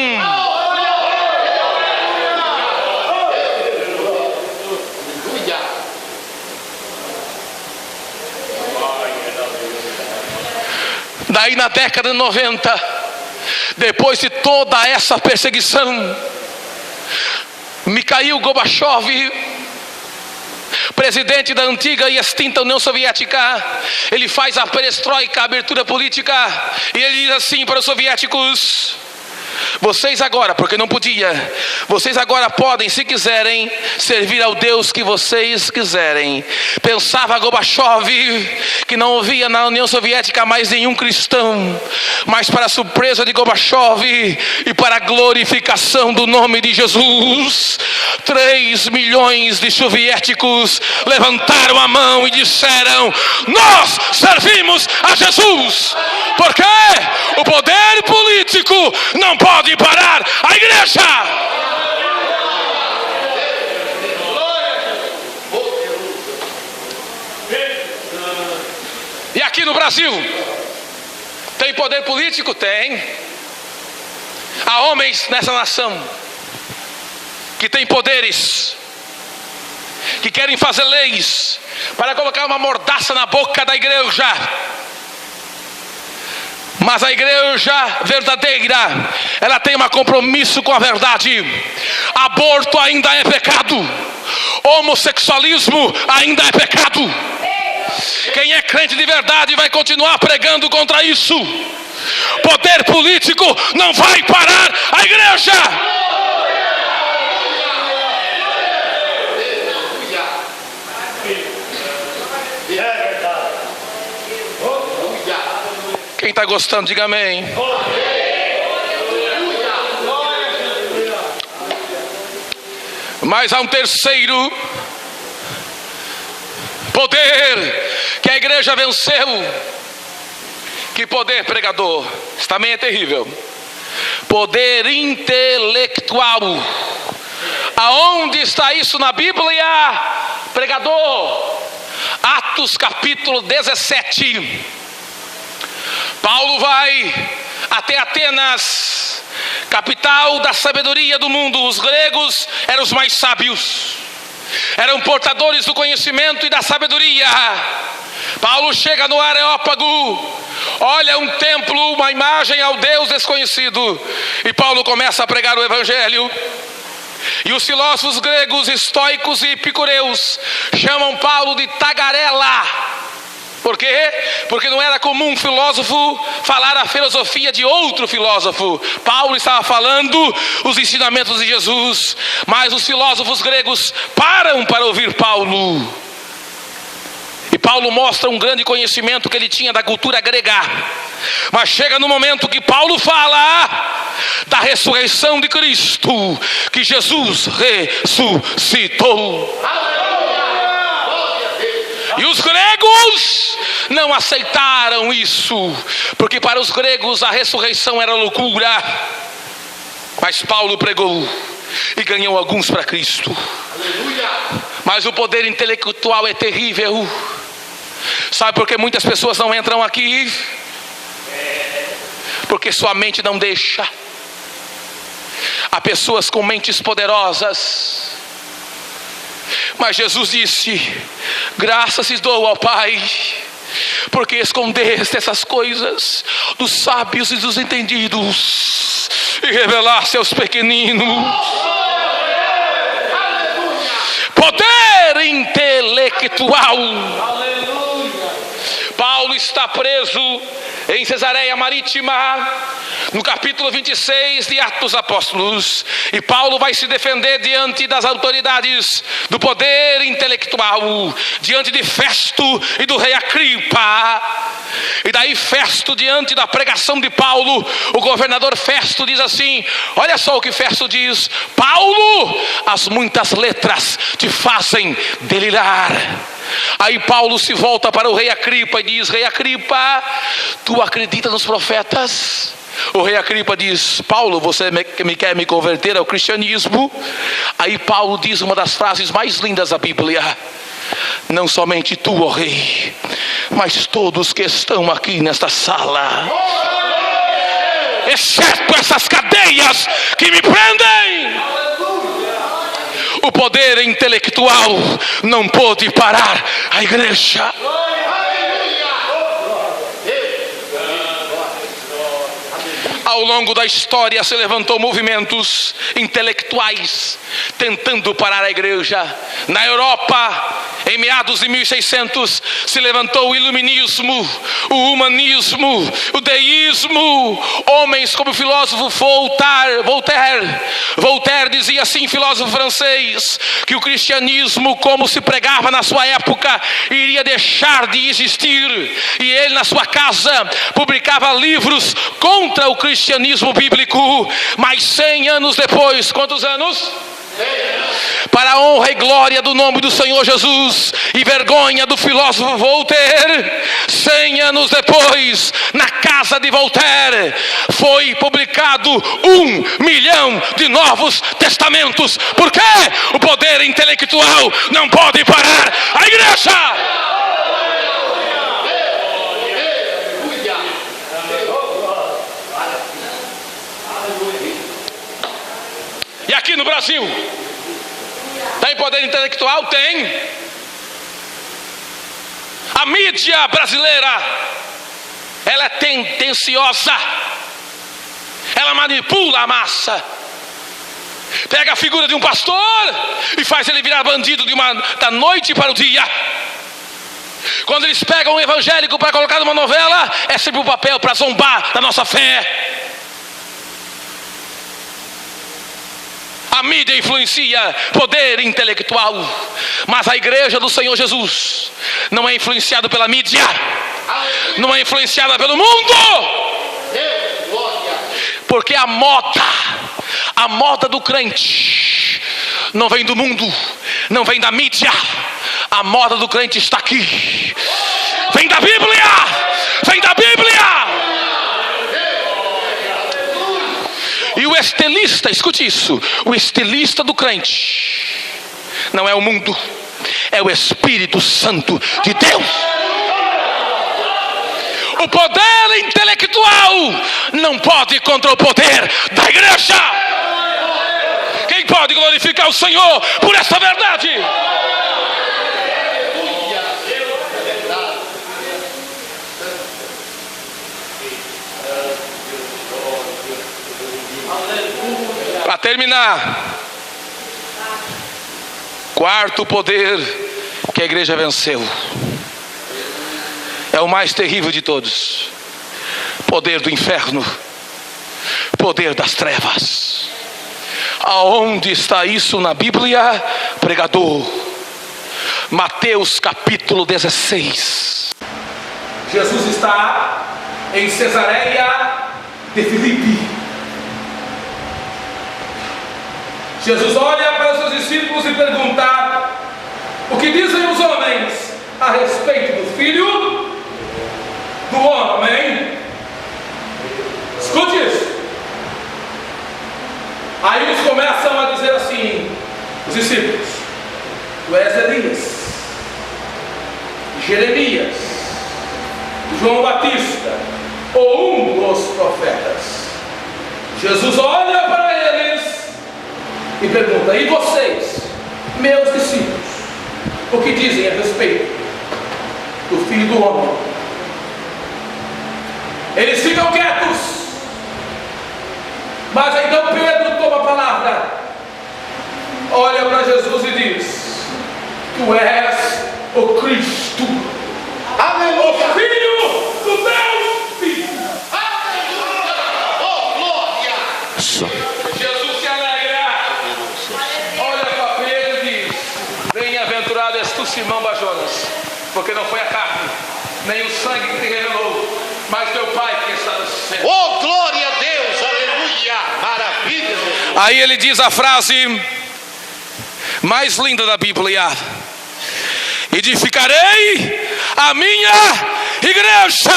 Daí na década de 90, depois de toda essa perseguição, Mikhail Gorbachev, presidente da antiga e extinta União Soviética, ele faz a perestroika, a abertura política, e ele diz assim para os soviéticos: vocês agora, porque não podia, vocês agora podem, se quiserem, servir ao Deus que vocês quiserem. Pensava Gorbachev que não havia na União Soviética mais nenhum cristão, mas para a surpresa de Gorbachev e para a glorificação do nome de Jesus, 3 milhões de soviéticos levantaram a mão e disseram: nós servimos a Jesus. Porque o poder político não pode parar a igreja. E aqui no Brasil, tem poder político? Tem. Há homens nessa nação que têm poderes, que querem fazer leis para colocar uma mordaça na boca da igreja. Mas a igreja verdadeira, ela tem um compromisso com a verdade. Aborto ainda é pecado. Homossexualismo ainda é pecado. Quem é crente de verdade vai continuar pregando contra isso. Poder político não vai parar a igreja. Quem está gostando, diga amém. Mas há um terceiro poder que a igreja venceu. Que poder, pregador? Isso também é terrível. Poder intelectual. Aonde está isso na Bíblia, pregador? Atos capítulo 17. Paulo vai até Atenas, capital da sabedoria do mundo. Os gregos eram os mais sábios, eram portadores do conhecimento e da sabedoria. Paulo chega no Areópago, olha um templo, uma imagem ao Deus desconhecido, e Paulo começa a pregar o evangelho. E os filósofos gregos, estoicos e epicureus, chamam Paulo de tagarela. Por quê? Porque não era comum um filósofo falar a filosofia de outro filósofo. Paulo estava falando os ensinamentos de Jesus, mas os filósofos gregos param para ouvir Paulo. E Paulo mostra um grande conhecimento que ele tinha da cultura grega. Mas chega no momento que Paulo fala da ressurreição de Cristo, que Jesus ressuscitou. E os gregos não aceitaram isso, porque para os gregos a ressurreição era loucura. Mas Paulo pregou e ganhou alguns para Cristo. Aleluia. Mas o poder intelectual é terrível. Sabe por que muitas pessoas não entram aqui? Porque sua mente não deixa. Há pessoas com mentes poderosas, mas Jesus disse: graças te dou ao Pai, porque escondeste essas coisas dos sábios e dos entendidos e revelaste aos pequeninos. Poder intelectual. Paulo está preso em Cesareia Marítima, no capítulo 26 de Atos dos Apóstolos, e Paulo vai se defender diante das autoridades do poder intelectual, diante de Festo e do rei Agripa. E daí Festo, diante da pregação de Paulo, o governador Festo diz assim: olha só o que Festo diz: Paulo, as muitas letras te fazem delirar. Aí Paulo se volta para o rei Agripa e diz: rei Agripa, tu acredita nos profetas? O rei Agripa diz: Paulo, você quer me converter ao cristianismo? Aí Paulo diz uma das frases mais lindas da Bíblia: não somente tu, ó rei, mas todos que estão aqui nesta sala, exceto essas cadeias que me prendem. O poder intelectual não pôde parar a igreja. Ao longo da história se levantou movimentos intelectuais tentando parar a igreja. Na Europa, em meados de 1600, se levantou o iluminismo, o humanismo, o deísmo. Homens como o filósofo Voltaire dizia assim, filósofo francês, que o cristianismo, como se pregava na sua época, iria deixar de existir. E ele, na sua casa, publicava livros contra o cristianismo bíblico. Mas 100 anos depois, quantos anos? Para a honra e glória do nome do Senhor Jesus e vergonha do filósofo Voltaire, 100 anos depois, na casa de Voltaire, foi publicado 1 milhão de novos testamentos. Porque o poder intelectual não pode parar a igreja. E aqui no Brasil, tem poder intelectual? Tem. A mídia brasileira, ela é tendenciosa, ela manipula a massa. Pega a figura de um pastor e faz ele virar bandido da noite para o dia. Quando eles pegam um evangélico para colocar numa novela, é sempre um papel para zombar da nossa fé. A mídia influencia poder intelectual, mas a igreja do Senhor Jesus não é influenciada pela mídia, não é influenciada pelo mundo, porque a moda do crente não vem do mundo, não vem da mídia. A moda do crente está aqui, vem da Bíblia, vem da Bíblia. E o estilista, escute isso, o estilista do crente não é o mundo, é o Espírito Santo de Deus. O poder intelectual não pode ir contra o poder da igreja. Quem pode glorificar o Senhor por essa verdade? Para terminar, quarto poder que a igreja venceu, é o mais terrível de todos: poder do inferno, poder das trevas. Aonde está isso na Bíblia, pregador? Mateus capítulo 16. Jesus está em Cesareia de Filipe. Jesus olha para os seus discípulos e pergunta: o que dizem os homens a respeito do Filho do Homem? Escute isso. Aí eles começam a dizer assim, os discípulos: tu és Elias, Jeremias, João Batista, ou um dos profetas. Jesus olha para eles e pergunta: e vocês, meus discípulos, o que dizem a respeito do Filho do Homem? Eles ficam quietos. Mas então Pedro toma a palavra, olha para Jesus e diz: tu és o Cristo, o Filho do Deus vivo. Oh, glória! Jesus se alegra, olha para Pedro e diz: bem-aventurado és tu, Simão Bajonas, porque não foi a carne nem o sangue que te revelou, mas teu Pai que está no céu. Oh, glória a Deus, aleluia, maravilha. Aí ele diz a frase mais linda da Bíblia: edificarei a minha igreja,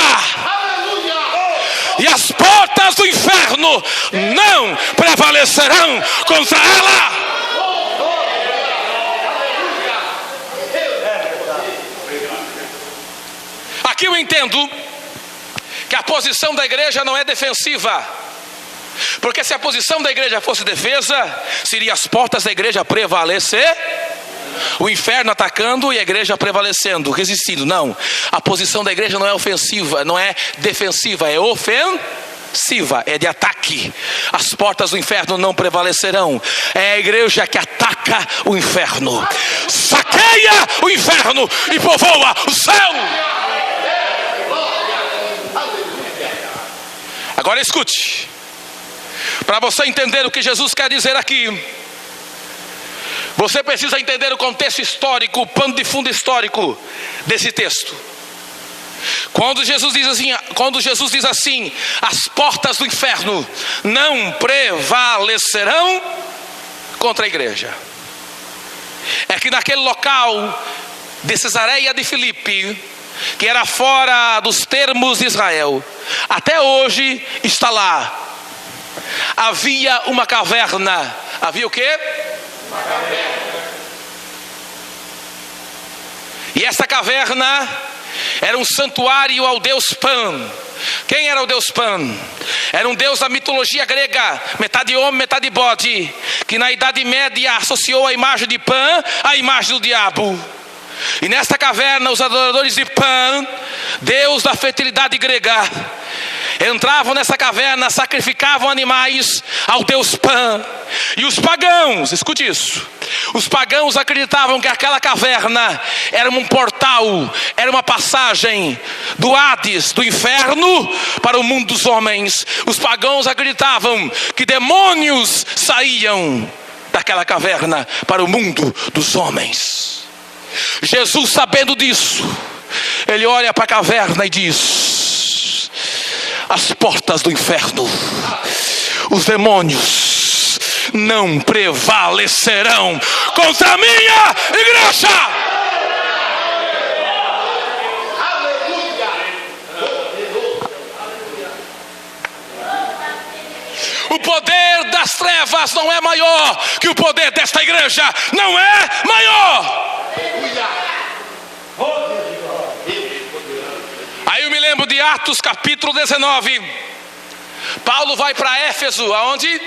e as portas do inferno não prevalecerão contra ela. Aqui eu entendo que a posição da igreja não é defensiva, porque se a posição da igreja fosse defesa, seria as portas da igreja prevalecer, o inferno atacando e a igreja prevalecendo, resistindo. Não, a posição da igreja não é ofensiva, não é defensiva, é ofensiva, é de ataque. As portas do inferno não prevalecerão. É a igreja que ataca o inferno, saqueia o inferno e povoa o céu. Agora escute, para você entender o que Jesus quer dizer aqui, você precisa entender o contexto histórico, o pano de fundo histórico desse texto. Quando Jesus diz assim, as portas do inferno não prevalecerão contra a igreja, é que naquele local de Cesareia de Filipe, que era fora dos termos de Israel, até hoje está lá, havia uma caverna. Havia o quê? Uma caverna. E essa caverna era um santuário ao deus Pan. Quem era o deus Pan? Era um deus da mitologia grega, metade homem, metade bode, que na Idade Média associou a imagem de Pan à imagem do diabo. E nesta caverna os adoradores de Pan, deus da fertilidade grega, entravam nessa caverna, sacrificavam animais ao deus Pan. E os pagãos, escute isso, os pagãos acreditavam que aquela caverna era um portal, era uma passagem do Hades, do inferno, para o mundo dos homens. Os pagãos acreditavam que demônios saíam daquela caverna para o mundo dos homens. Jesus, sabendo disso, ele olha para a caverna e diz: as portas do inferno, os demônios não prevalecerão contra a minha igreja. O poder das trevas não é maior que o poder desta igreja, não é maior. Aí eu me lembro de Atos capítulo 19. Paulo vai para Éfeso, aonde?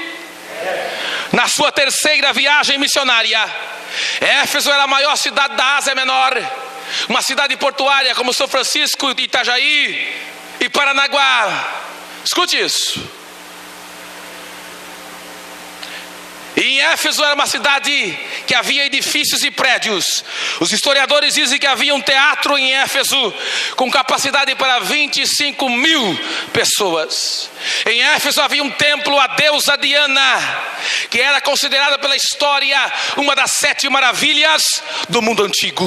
Na sua terceira viagem missionária. Éfeso era a maior cidade da Ásia Menor, uma cidade portuária como São Francisco, Itajaí e Paranaguá. Escute isso. E em Éfeso era uma cidade que havia edifícios e prédios. Os historiadores dizem que havia um teatro em Éfeso com capacidade para 25 mil pessoas. Em Éfeso havia um templo à deusa Diana, que era considerada pela história uma das 7 maravilhas do mundo antigo.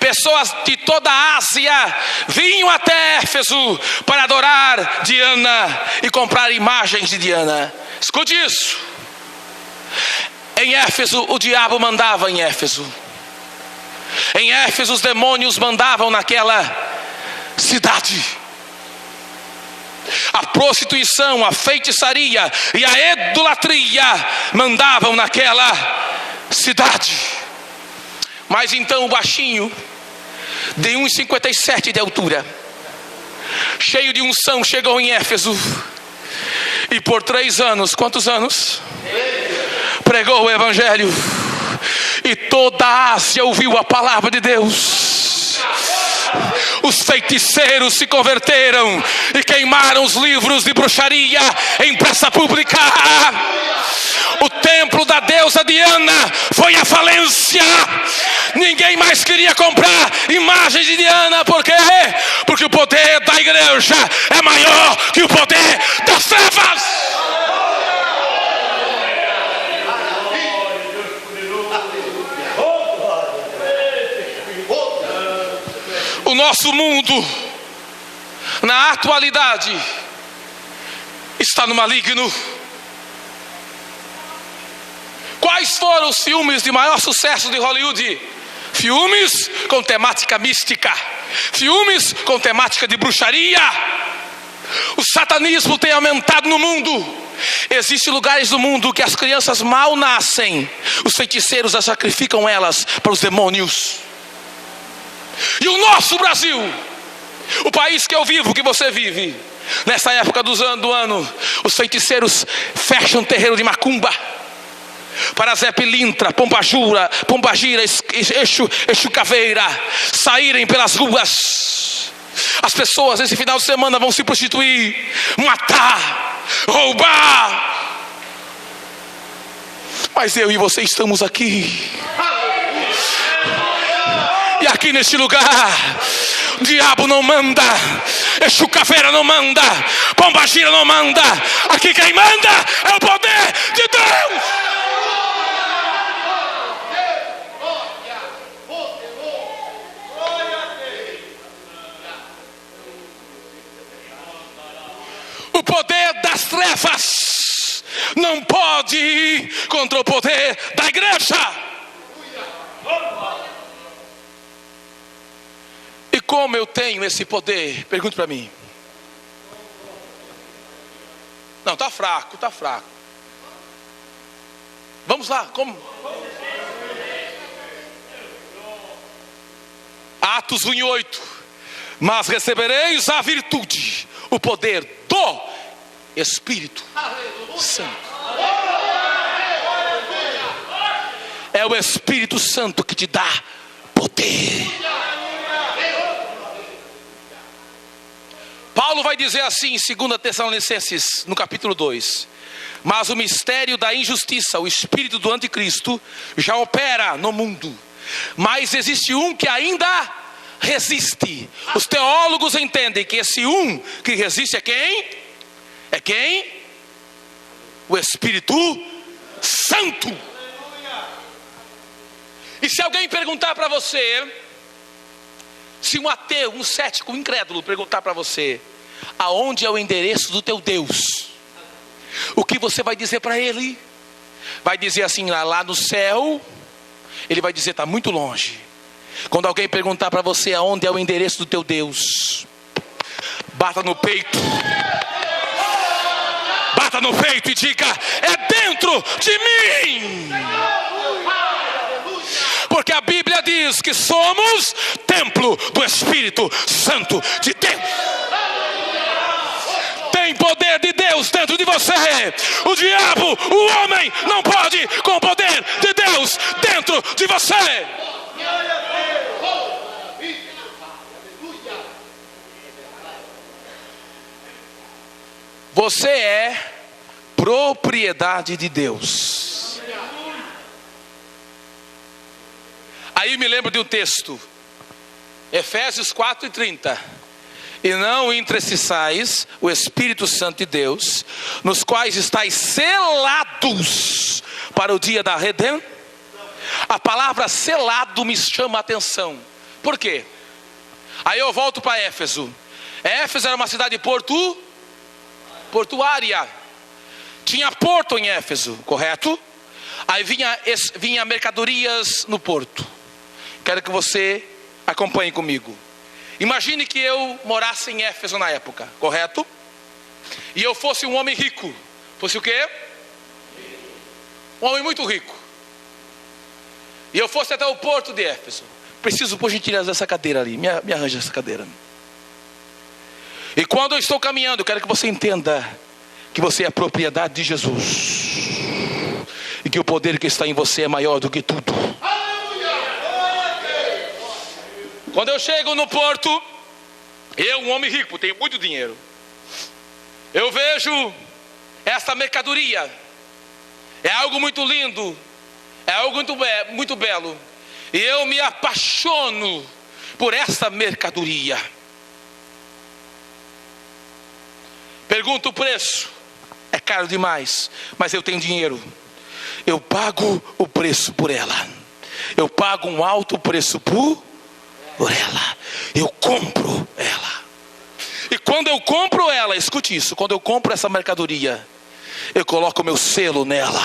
Pessoas de toda a Ásia vinham até Éfeso para adorar Diana e comprar imagens de Diana. Escute isso. Em Éfeso o diabo mandava em Éfeso. Em Éfeso os demônios mandavam naquela cidade. A prostituição, a feitiçaria e a idolatria mandavam naquela cidade. Mas então o baixinho, de 1,57 de altura, cheio de unção, chegou em Éfeso. E por 3 anos, quantos anos? Pregou o evangelho. E toda a Ásia ouviu a palavra de Deus. Os feiticeiros se converteram e queimaram os livros de bruxaria em praça pública. O templo da deusa Diana foi à falência. Ninguém mais queria comprar imagens de Diana. Por quê? Porque o poder da igreja é maior que o poder das trevas. O nosso mundo, na atualidade, está no maligno. Quais foram os filmes de maior sucesso de Hollywood? Filmes com temática mística, filmes com temática de bruxaria. O satanismo tem aumentado no mundo. Existem lugares do mundo que as crianças mal nascem, os feiticeiros as sacrificam elas para os demônios. E o nosso Brasil, o país que eu vivo, que você vive, nessa época do ano, os feiticeiros fecham terreiro de macumba para Zé Pilintra, Pombagira, Exu Caveira saírem pelas ruas. As pessoas esse final de semana vão se prostituir, matar, roubar. Mas eu e você estamos aqui. E aqui neste lugar, o diabo não manda, Exu Caveira não manda, Pombagira não manda. Aqui quem manda é o poder de Deus. O poder das trevas não pode ir contra o poder da igreja. E como eu tenho esse poder? Pergunte para mim. Não, está fraco. Vamos lá, como? Atos 1:8. Mas recebereis a virtude, o poder do Espírito Santo. É o Espírito Santo que te dá poder. Paulo vai dizer assim em 2 Tessalonicenses, no capítulo 2: mas o mistério da injustiça, o espírito do anticristo, já opera no mundo, mas existe um que ainda resiste. Os teólogos entendem que esse um que resiste é quem? É quem? O Espírito Santo. E se alguém perguntar para você, se um ateu, um cético, um incrédulo perguntar para você, aonde é o endereço do teu Deus? O que você vai dizer para ele? Vai dizer assim, lá no céu. Ele vai dizer, está muito longe. Quando alguém perguntar para você aonde é o endereço do teu Deus, bata no peito. Bata no peito e diga, é dentro de mim. Porque a Bíblia diz que somos templo do Espírito Santo de Deus. Tem poder de Deus dentro de você. O diabo, o homem, não pode com o poder de Deus dentro de você. Você é propriedade de Deus. Aí me lembro de um texto, Efésios 4:30. E não entristeçais o Espírito Santo de Deus, nos quais estáis selados para o dia da redenção. A palavra selado me chama a atenção. Por quê? Aí eu volto para Éfeso. Éfeso era uma cidade portuária. Tinha porto em Éfeso, correto? Aí vinha mercadorias no porto. Quero que você acompanhe comigo. Imagine que eu morasse em Éfeso na época, correto? E eu fosse um homem rico. Fosse o quê? Um homem muito rico. E eu fosse até o porto de Éfeso. Preciso, por gentileza, dessa cadeira ali. Me arranja essa cadeira. E quando eu estou caminhando, eu quero que você entenda que você é a propriedade de Jesus. E que o poder que está em você é maior do que tudo. Quando eu chego no porto, eu, um homem rico, tenho muito dinheiro, eu vejo essa mercadoria. É algo muito lindo, é algo muito belo. E eu me apaixono por essa mercadoria. Pergunto o preço. É caro demais, mas eu tenho dinheiro. Eu pago o preço por ela. Eu pago um alto preço por por ela. Eu compro ela. E quando eu compro ela, escute isso, quando eu compro essa mercadoria, eu coloco o meu selo nela.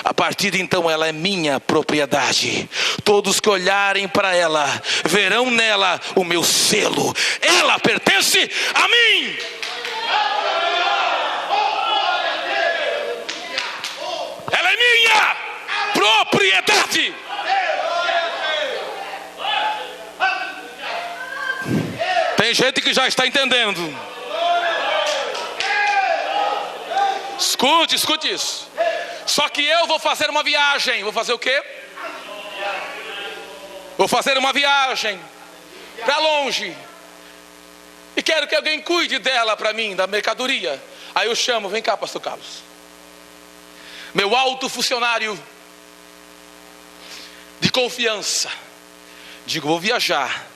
A partir de então ela é minha propriedade. Todos que olharem para ela verão nela o meu selo. Ela pertence a mim. Ela é minha propriedade. Tem gente que já está entendendo. Escute isso. Só que eu vou fazer uma viagem. Vou fazer o quê? Vou fazer uma viagem para longe. E quero que alguém cuide dela para mim, da mercadoria. Aí eu chamo, vem cá, pastor Carlos. Meu alto funcionário de confiança. Digo, vou viajar,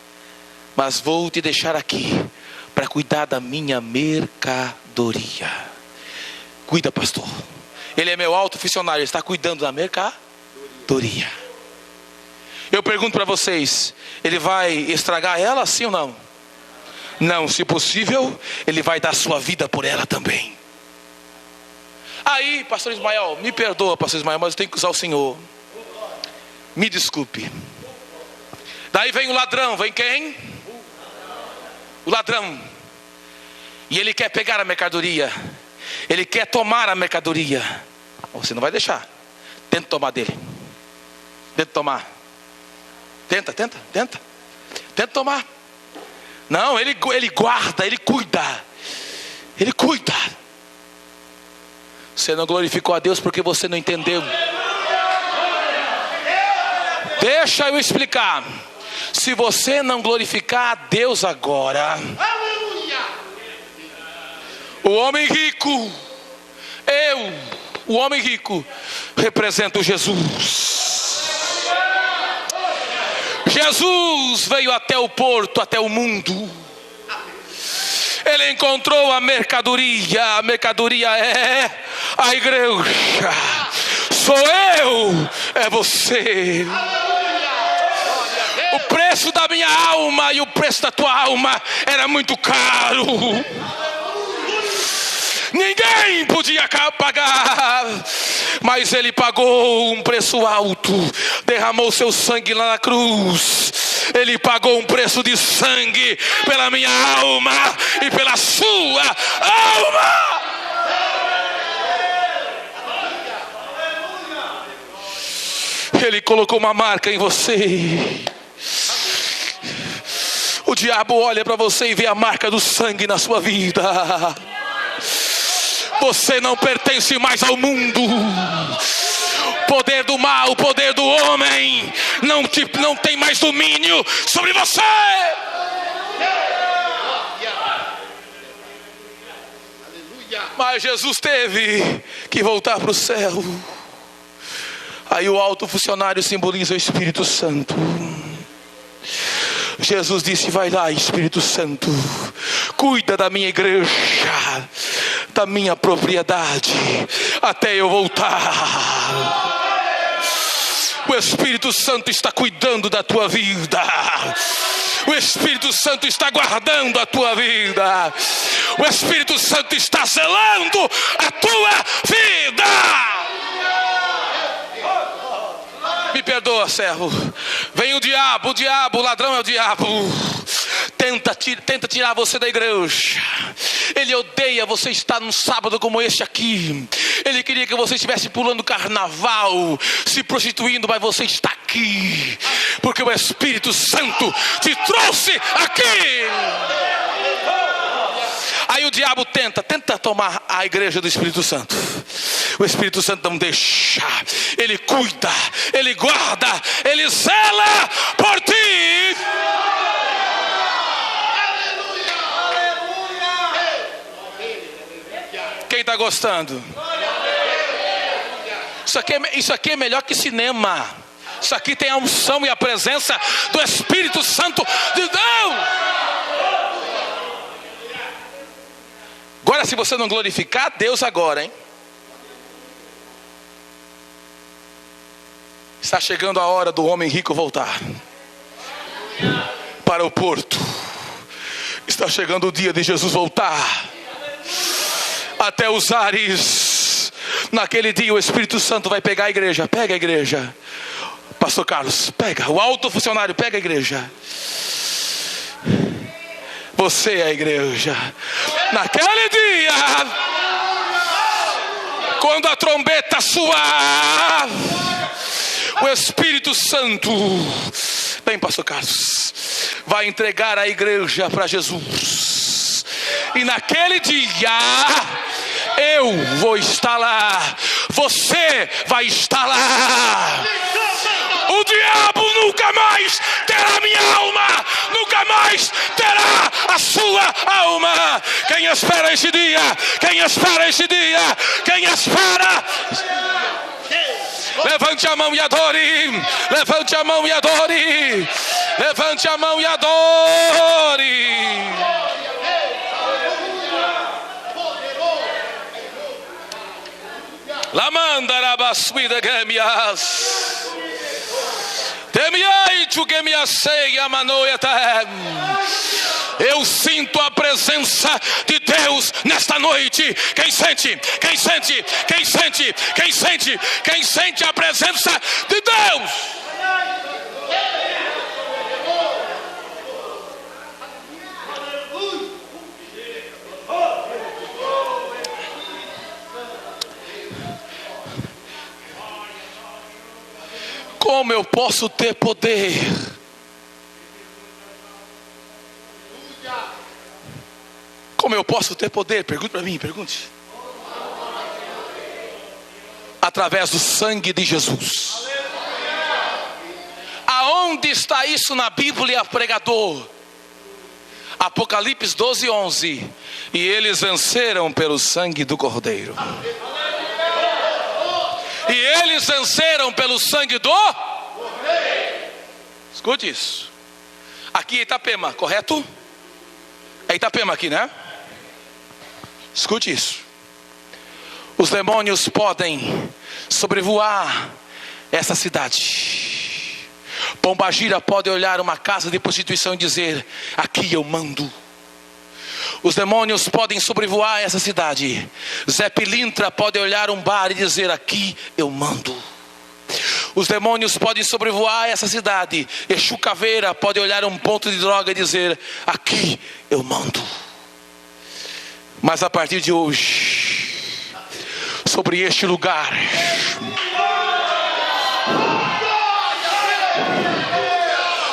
mas vou te deixar aqui para cuidar da minha mercadoria. Cuida, pastor. Ele é meu alto funcionário, ele está cuidando da mercadoria. Eu pergunto para vocês, ele vai estragar ela, sim ou não? Não, se possível, ele vai dar sua vida por ela também. Aí, pastor Ismael, me perdoa, pastor Ismael, mas eu tenho que usar o Senhor. Me desculpe. Daí vem o ladrão, vem quem? O ladrão. E ele quer pegar a mercadoria. Ele quer tomar a mercadoria. Você não vai deixar. Tenta tomar dele. Tenta tomar. Tenta tomar. Não, ele guarda, ele cuida. Ele cuida. Você não glorificou a Deus porque você não entendeu. Deixa eu explicar. Se você não glorificar a Deus agora, o homem rico, o homem rico, representa o Jesus. Jesus veio até o porto, até o mundo. Ele encontrou a mercadoria é a igreja. Sou eu, é você. O preço da minha alma e o preço da tua alma era muito caro. Ninguém podia pagar, mas ele pagou um preço alto, derramou seu sangue lá na cruz. Ele pagou um preço de sangue pela minha alma e pela sua alma. Ele colocou uma marca em você. O diabo olha para você e vê a marca do sangue na sua vida. Você não pertence mais ao mundo. Poder do mal, o poder do homem não tem mais domínio sobre você. Mas Jesus teve que voltar para o céu. Aí o alto funcionário simboliza o Espírito Santo. Jesus disse, vai lá, Espírito Santo, cuida da minha igreja, da minha propriedade, até eu voltar. O Espírito Santo está cuidando da tua vida. O Espírito Santo está guardando a tua vida. O Espírito Santo está zelando a tua vida. Me perdoa, servo. Vem o diabo, o ladrão é o diabo. Tenta tirar você da igreja. Ele odeia você estar num sábado como este aqui. Ele queria que você estivesse pulando carnaval, se prostituindo, mas você está aqui porque o Espírito Santo te trouxe aqui. Aí o diabo tenta tomar a igreja do Espírito Santo. O Espírito Santo não deixa. Ele cuida, ele guarda, ele zela por ti. Quem está gostando? Isso aqui é melhor que cinema. Isso aqui tem a unção e a presença do Espírito Santo de Deus. Agora, se você não glorificar Deus agora, hein? Está chegando a hora do homem rico voltar. para o porto. Está chegando o dia de Jesus voltar até os ares. Naquele dia o Espírito Santo vai pegar a igreja. Pega a igreja, pastor Carlos, pega. O alto funcionário, pega a igreja. Você é a igreja. Naquele dia, quando a trombeta soar, o Espírito Santo, bem, pastor Carlos, vai entregar a igreja para Jesus. E naquele dia eu vou estar lá, você vai estar lá. O diabo nunca mais terá minha alma, nunca mais terá a sua alma. Quem espera esse dia? Quem espera esse dia? Quem espera? Levante a mão e adore. Levante a mão e adore. Levante a mão e adore. Lamandarabasuida gemias. Temiai tu que me aceia manoiata. Eu sinto a presença de Deus nesta noite. Quem sente? Quem sente? Quem sente? Quem sente? Quem sente a presença de Deus? Como eu posso ter poder? Como eu posso ter poder? Pergunte para mim, pergunte. Através do sangue de Jesus. Aonde está isso na Bíblia, pregador? Apocalipse 12:11. E eles venceram pelo sangue do Cordeiro. E eles venceram pelo sangue do Cordeiro. Escute isso. Aqui é Itapema, correto? É Itapema aqui, né? Escute isso. Os demônios podem sobrevoar essa cidade. Pombagira pode olhar uma casa de prostituição e dizer: aqui eu mando. Os demônios podem sobrevoar essa cidade. Zé Pilintra pode olhar um bar e dizer: aqui eu mando. Os demônios podem sobrevoar essa cidade. Exu Caveira pode olhar um ponto de droga e dizer: aqui eu mando. Mas a partir de hoje, sobre este lugar,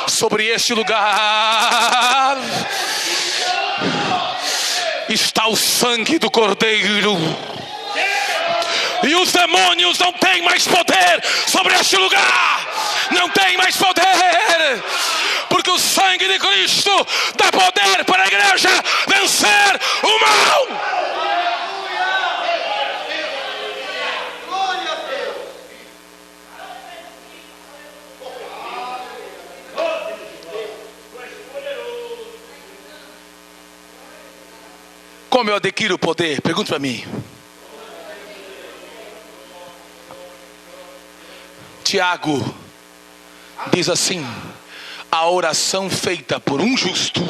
sobre este lugar, está o sangue do Cordeiro. E os demônios não têm mais poder sobre este lugar. Não tem mais poder. Porque o sangue de Cristo dá poder para a igreja vencer o mal. Como eu adquiro poder? Pergunta para mim. Tiago diz assim: a oração feita por um justo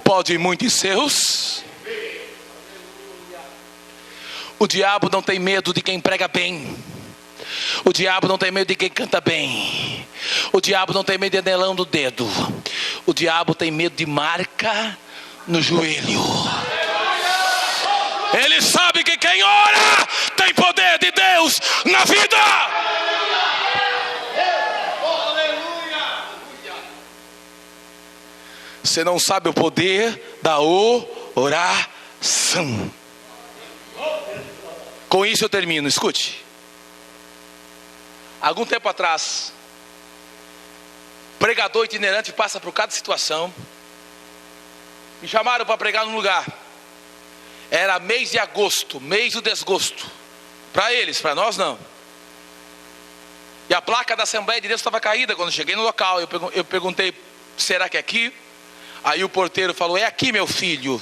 pode muitos seus. O diabo não tem medo de quem prega bem. O diabo não tem medo de quem canta bem. O diabo não tem medo de anelão do dedo. O diabo tem medo de marca no joelho. Ele sabe que quem ora tem poder de Deus na vida. Você não sabe o poder da oração. Com isso eu termino, escute. Algum tempo atrás, pregador itinerante passa por cada situação. Me chamaram para pregar num lugar. Era mês de agosto, mês do desgosto. Para eles, para nós não. E a placa da Assembleia de Deus estava caída quando cheguei no local. Eu perguntei: será que é aqui? Aí o porteiro falou: é aqui, meu filho.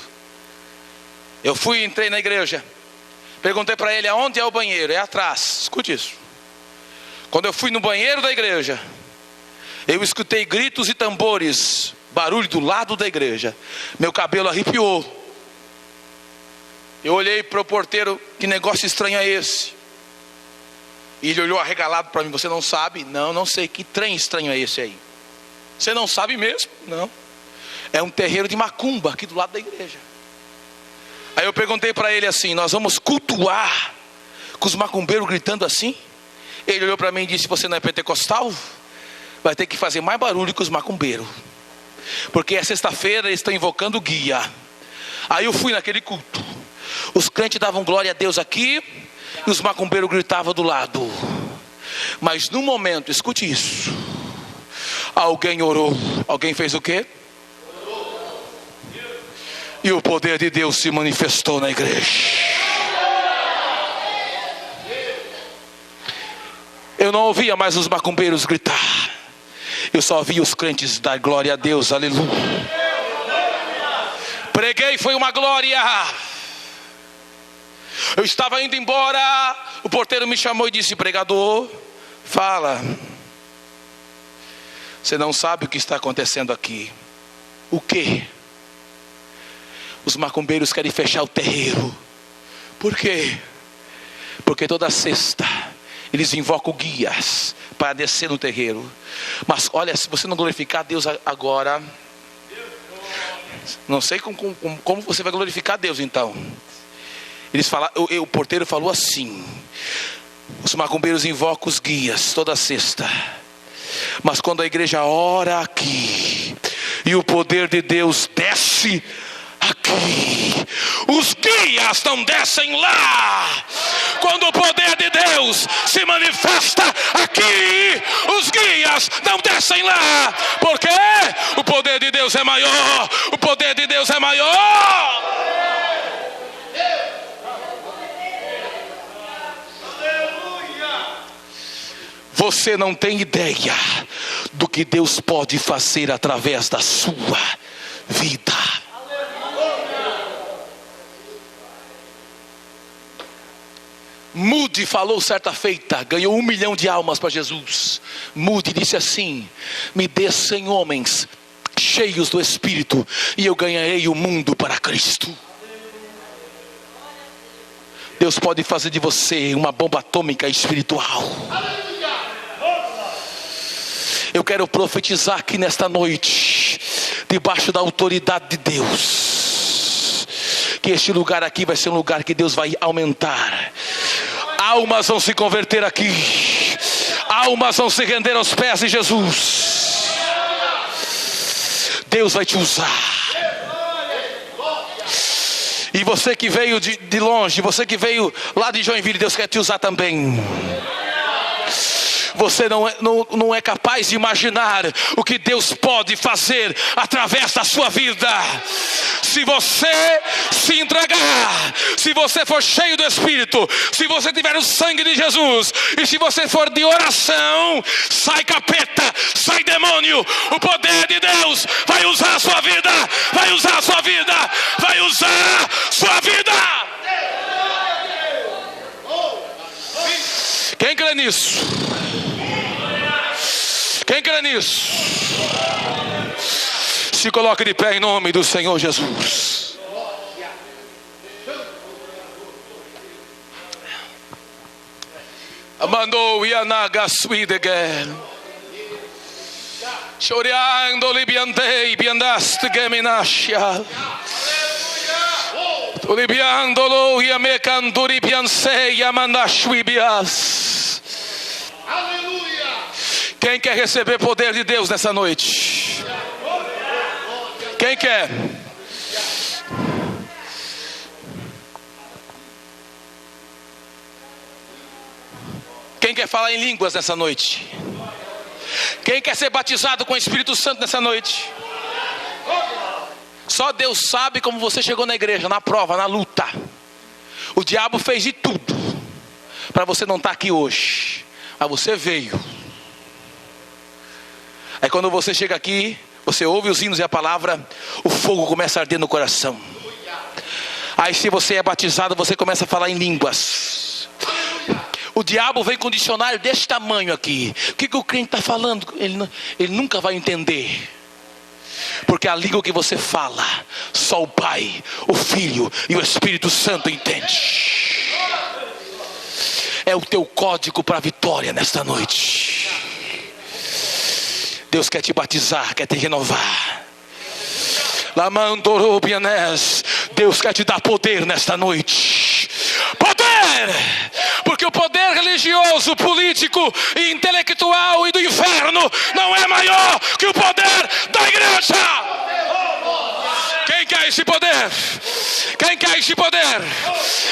Eu fui e entrei na igreja. Perguntei para ele: aonde é o banheiro? É atrás. Escute isso. Quando eu fui no banheiro da igreja, eu escutei gritos e tambores barulho do lado da igreja. Meu cabelo arrepiou. Eu olhei para o porteiro, que negócio estranho é esse? E ele olhou arregalado para mim, você não sabe? Não, não sei, que trem estranho é esse aí? Você não sabe mesmo? Não. É um terreiro de macumba aqui do lado da igreja. Aí eu perguntei para ele assim, nós vamos cultuar com os macumbeiros gritando assim? Ele olhou para mim e disse, você não é pentecostal? Vai ter que fazer mais barulho que os macumbeiros, porque é sexta-feira, eles estão invocando o guia. Aí eu fui naquele culto. Os crentes davam glória a Deus aqui, e os macumbeiros gritavam do lado. Mas no momento, escute isso, alguém orou. Alguém fez o quê? E o poder de Deus se manifestou na igreja. Eu não ouvia mais os macumbeiros gritar, eu só via os crentes dar glória a Deus, aleluia. Preguei, foi uma glória. Eu estava indo embora, o porteiro me chamou e disse, pregador, fala. Você não sabe o que está acontecendo aqui. O quê? Os macumbeiros querem fechar o terreiro. Por quê? Porque toda sexta eles invocam guias para descer no terreiro. Mas olha, se você não glorificar Deus agora, não sei como você vai glorificar Deus então. Eles falaram, o porteiro falou assim, os macumbeiros invocam os guias toda sexta, mas quando a igreja ora aqui e o poder de Deus desce aqui, os guias não descem lá. Quando o poder de Deus se manifesta aqui, os guias não descem lá. Porque o poder de Deus é maior. O poder de Deus é maior. Você não tem ideia do que Deus pode fazer através da sua vida. Moody falou certa feita, ganhou 1 milhão de almas para Jesus. Moody disse assim, me dê 100 homens cheios do Espírito e eu ganharei o mundo para Cristo. Deus pode fazer de você uma bomba atômica espiritual. Eu quero profetizar aqui nesta noite, debaixo da autoridade de Deus, que este lugar aqui vai ser um lugar que Deus vai aumentar. Almas vão se converter aqui, almas vão se render aos pés de Jesus. Deus vai te usar. E você que veio de longe, você que veio lá de Joinville, Deus quer te usar também. Você não é capaz de imaginar o que Deus pode fazer através da sua vida. Se você se entregar, se você for cheio do Espírito, se você tiver o sangue de Jesus, e se você for de oração, sai capeta, sai demônio. O poder de Deus vai usar a sua vida, vai usar a sua vida, vai usar a sua vida. Quem crê nisso? Quem crê nisso? Se coloque de pé em nome do Senhor Jesus. Mandou Yanaga Swidegen. Choreando libiandei biandaste geminasha. Libiandolo yamekanduri biansei yamandashwibias. Aleluia. Quem quer receber poder de Deus nessa noite? Quem quer? Quem quer falar em línguas nessa noite? Quem quer ser batizado com o Espírito Santo nessa noite? Só Deus sabe como você chegou na igreja, na prova, na luta. O diabo fez de tudo para você não estar aqui hoje, mas você veio. Aí quando você chega aqui, você ouve os hinos e a palavra, o fogo começa a arder no coração. Aí se você é batizado, você começa a falar em línguas. O diabo vem com um dicionário desse tamanho aqui. O que o crente está falando? Ele nunca vai entender. Porque a língua que você fala, só o Pai, o Filho e o Espírito Santo entende. É o teu código para a vitória nesta noite. Deus quer te batizar, quer te renovar. Deus quer te dar poder nesta noite. Poder! Porque o poder religioso, político e intelectual e do inferno não é maior que o poder da igreja. Quem quer esse poder? Quem quer esse poder?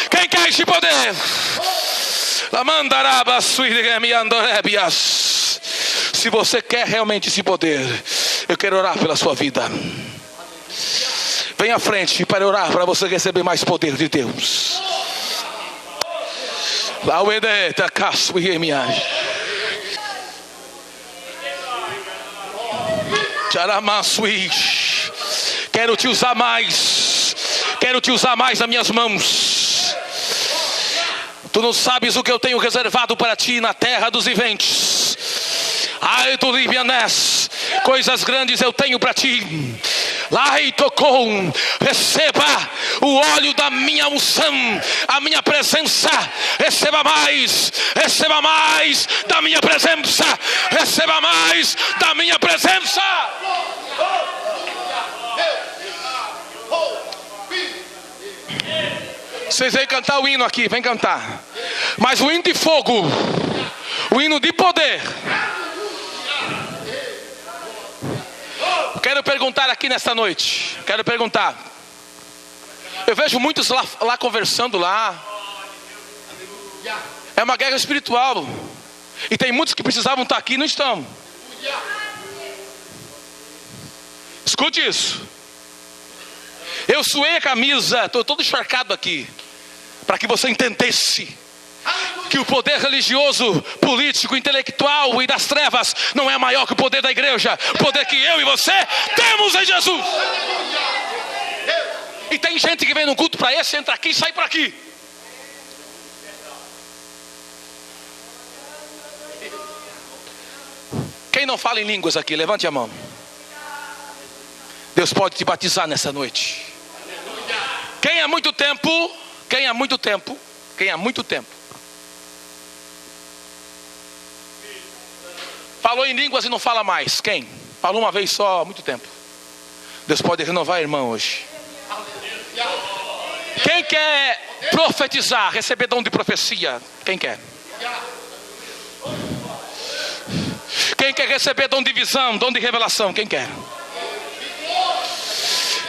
Quem quer esse poder? Se você quer realmente esse poder, eu quero orar pela sua vida. Venha à frente para orar, para você receber mais poder de Deus. Quero te usar mais. Quero te usar mais nas minhas mãos. Tu não sabes o que eu tenho reservado para ti na terra dos viventes. Ai, tu libianés, coisas grandes eu tenho para ti. Lá e tocou, receba o óleo da minha unção, a minha presença. Receba mais da minha presença. Receba mais da minha presença. Vocês vêm cantar o hino aqui, vem cantar. Mas o hino de fogo, o hino de poder. Quero perguntar aqui nesta noite. Quero perguntar. Eu vejo muitos lá conversando lá. É uma guerra espiritual. E tem muitos que precisavam estar aqui e não estão. Escute isso. Eu suei a camisa, estou todo encharcado aqui, para que você entendesse que o poder religioso, político, intelectual e das trevas não é maior que o poder da igreja. O poder que eu e você temos em Jesus. E tem gente que vem no culto para esse, entra aqui e sai por aqui. Quem não fala em línguas aqui, levante a mão. Deus pode te batizar nessa noite. Quem há muito tempo falou em línguas e não fala mais? Quem? Falou uma vez só há muito tempo. Deus pode renovar a irmã hoje. Quem quer profetizar, receber dom de profecia? Quem quer? Quem quer receber dom de visão, dom de revelação? Quem quer?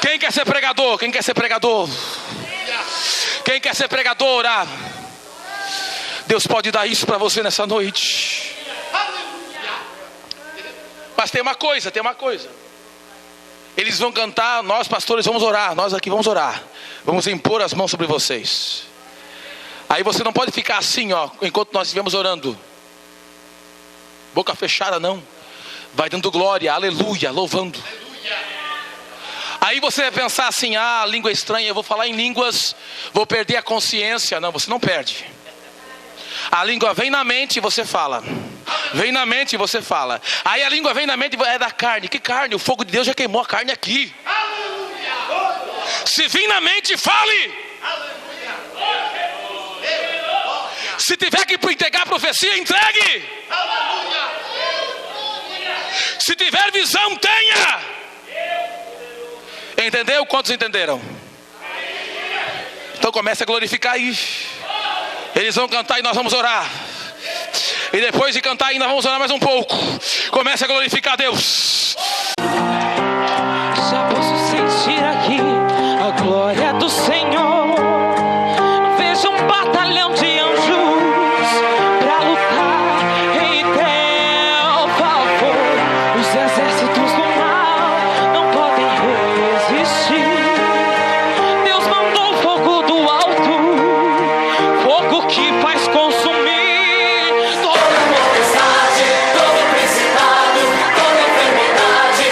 Quem quer ser pregador? Quem quer ser pregador? Quem quer ser pregador? Deus pode dar isso para você nessa noite. Mas tem uma coisa. Eles vão cantar, nós pastores vamos orar, nós aqui vamos orar. Vamos impor as mãos sobre vocês. Aí você não pode ficar assim, ó, enquanto nós estivermos orando. Boca fechada não. Vai dando glória, aleluia, louvando. Aí você vai pensar assim, língua estranha, eu vou falar em línguas, vou perder a consciência. Não, você não perde. A língua vem na mente e você fala. Vem na mente e você fala. Aí a língua vem na mente e é da carne. Que carne? O fogo de Deus já queimou a carne aqui. Se vir na mente, fale. Se tiver que entregar a profecia, entregue. Se tiver visão, tenha. Entendeu? Quantos entenderam? Então comece a glorificar aí. Eles vão cantar e nós vamos orar. E depois de cantar ainda vamos orar mais um pouco. Comece a glorificar a Deus. Já posso sentir aqui a glória do Senhor. Vejo um batalhão de anjos pra lutar em teu favor. Os exércitos do mal não podem resistir. Deus mandou fogo do alto, fogo que faz consumir. Toda potestade, todo principado, toda enfermidade.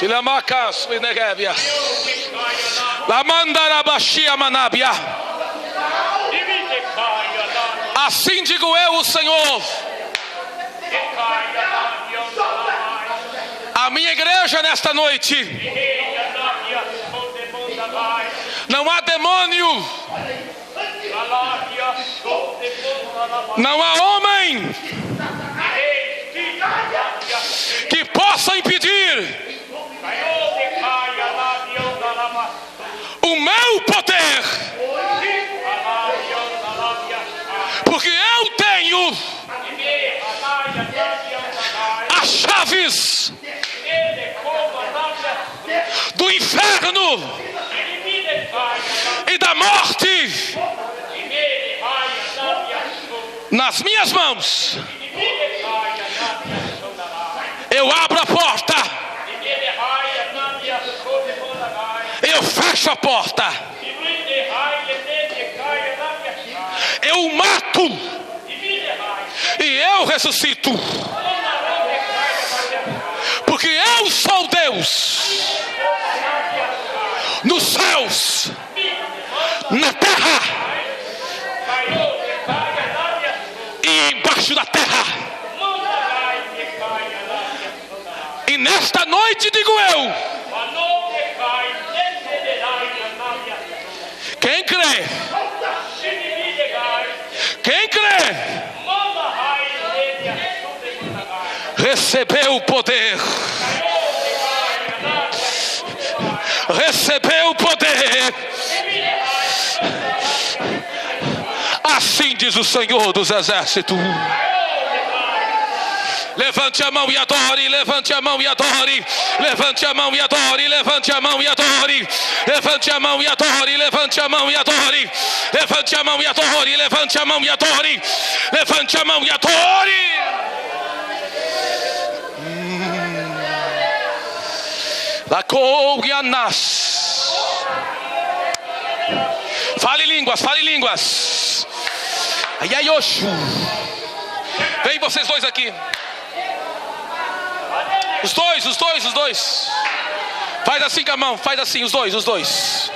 Tilamacas, Vinegevia. Lamandarabashia Manabia. Assim digo eu, o Senhor. A minha igreja nesta noite. Não há demônio. Não há homem que possa impedir o meu poder, porque eu tenho as chaves do inferno e da morte nas minhas mãos. Eu abro a porta, eu fecho a porta, eu mato e eu ressuscito, porque eu sou Deus nos céus, na terra e embaixo da terra. E nesta noite digo eu: quem crê? Quem crê? Recebeu o poder. Recebeu o poder. Assim diz o Senhor dos Exércitos. Levante a mão e adore, levante a mão e adore, levante a mão e adore, levante a mão e adore, levante a mão e adore, levante a mão e adore, levante a mão e adore, levante a mão e adore, levante a mão e adore. Lacogianas. Fale línguas, fale línguas. Ayayoshu. Vem vocês dois aqui. Os dois. Faz assim com a mão, faz assim, os dois.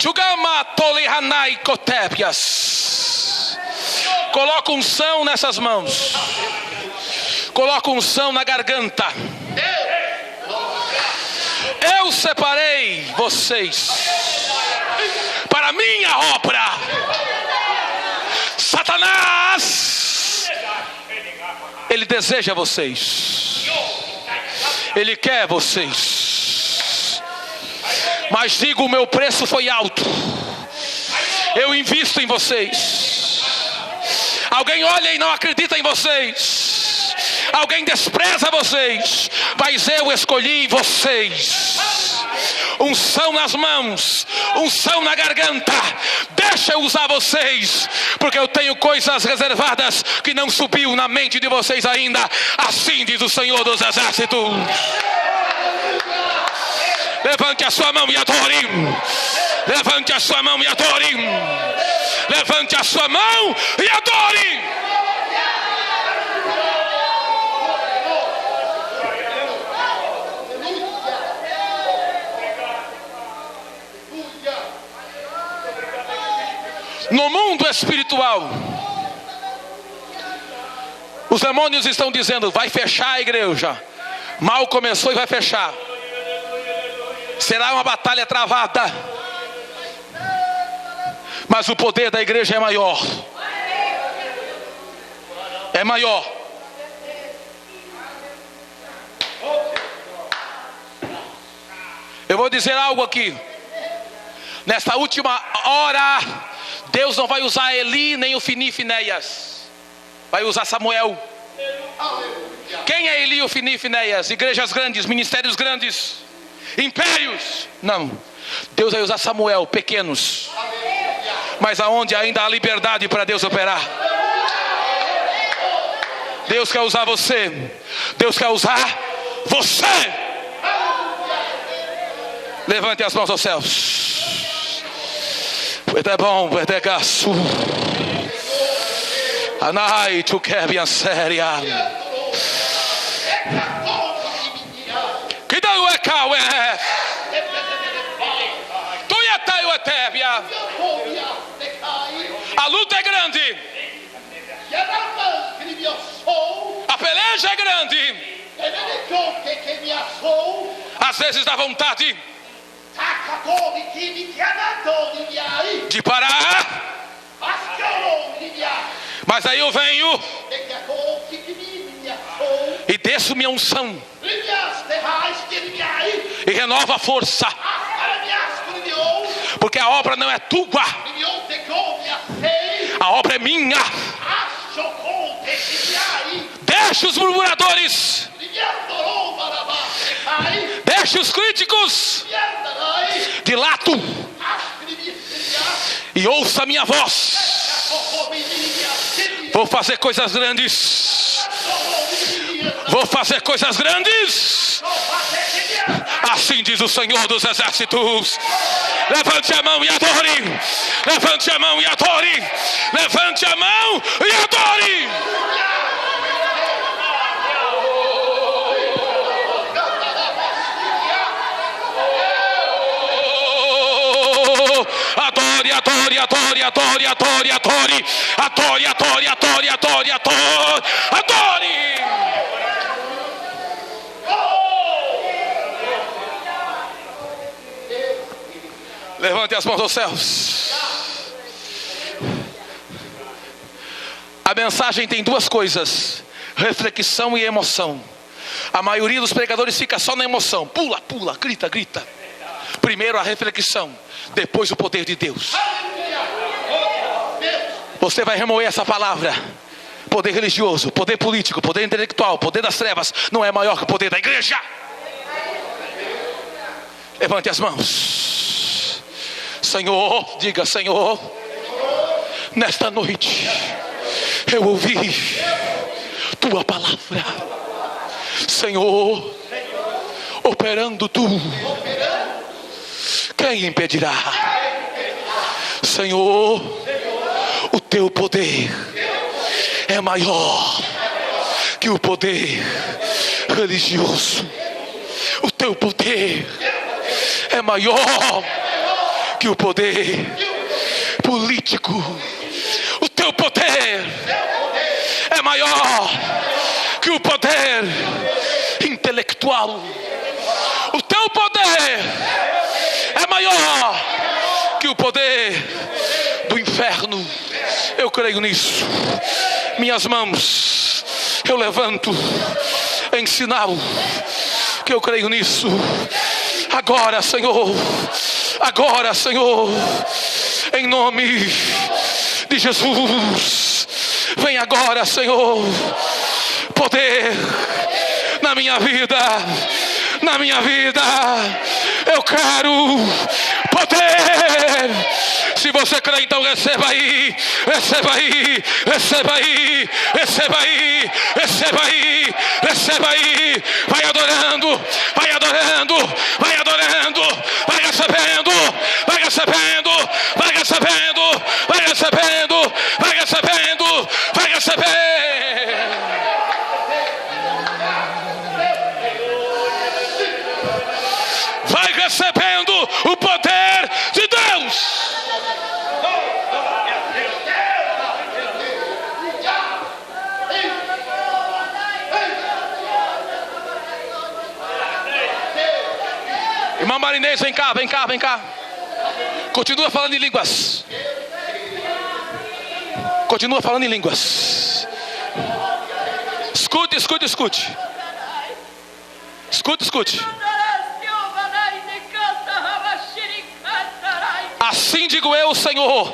Chugama tolehanai kotepias. Coloca unção nessas mãos. Coloca unção na garganta. Eu separei vocês para a minha obra. Satanás, ele deseja vocês, ele quer vocês, mas digo, o meu preço foi alto. Eu invisto em vocês. Alguém olha e não acredita em vocês, alguém despreza vocês, mas eu escolhi vocês. Unção nas mãos, unção na garganta. Deixa eu usar vocês, porque eu tenho coisas reservadas que não subiu na mente de vocês ainda. Assim diz o Senhor dos Exércitos. Levante a sua mão e adore. Levante a sua mão e adore. Levante a sua mão e adore. No mundo espiritual, os demônios estão dizendo: vai fechar a igreja. Mal começou e vai fechar. Será uma batalha travada. Mas o poder da igreja é maior. É maior. Eu vou dizer algo aqui. Nesta última hora, Deus não vai usar Eli nem o Ofni e Finéias. Vai usar Samuel. Quem é Eli, Ofni e Finéias? Igrejas grandes, ministérios grandes, impérios. Não. Deus vai usar Samuel, pequenos. Mas aonde ainda há liberdade para Deus operar. Deus quer usar você. Deus quer usar você. Levante as mãos aos céus. É bom, é gasto. Anai, tu quer minha séria. Ekawe. Tuiatai o Etébia. A luta é grande. A peleja é grande. Às vezes dá vontade de parar. Mas aí eu venho e desço minha unção e renovo a força, porque a obra não é tua, a obra é minha. Deixa os murmuradores, deixa os críticos de lado e ouça a minha voz. Vou fazer coisas grandes. Vou fazer coisas grandes. Assim diz o Senhor dos Exércitos. Levante a mão e adore. Levante a mão e adore. Levante a mão e adore. Adore, adore, adore, adore, adore, adore, adore, adore, adore, adore, adore, adore. Levante as mãos aos céus. A mensagem tem duas coisas: reflexão e emoção. A maioria dos pregadores fica só na emoção. Pula, pula, grita, grita. Primeiro a reflexão, depois o poder de Deus. Você vai remoer essa palavra. Poder religioso, poder político, poder intelectual, poder das trevas não é maior que o poder da igreja. Levante as mãos. Senhor, diga: Senhor, nesta noite eu ouvi tua palavra. Senhor, operando tu, quem impedirá? Senhor, o teu poder é maior que o poder religioso. O teu poder é maior que o poder político. O teu poder é maior que o poder intelectual. O teu poder é maior que o poder do inferno. Eu creio nisso. Minhas mãos eu levanto em sinal que eu creio nisso. Agora, Senhor, agora, Senhor, em nome de Jesus, vem agora, Senhor, poder na minha vida. Na minha vida eu quero poder. Se você crê, então receba aí, receba aí, receba aí, receba aí, receba aí, receba aí. Vai adorando, vai adorando, vai adorando, vai recebendo, vai recebendo, vai recebendo, vai recebendo, vai recebendo, vai recebendo. Vai recebendo o poder de Deus. Irmã Marinês, vem cá, vem cá, vem cá. Continua falando em línguas. Continua falando em línguas. Escute, escute, escute. Escute, escute. Assim digo eu, Senhor.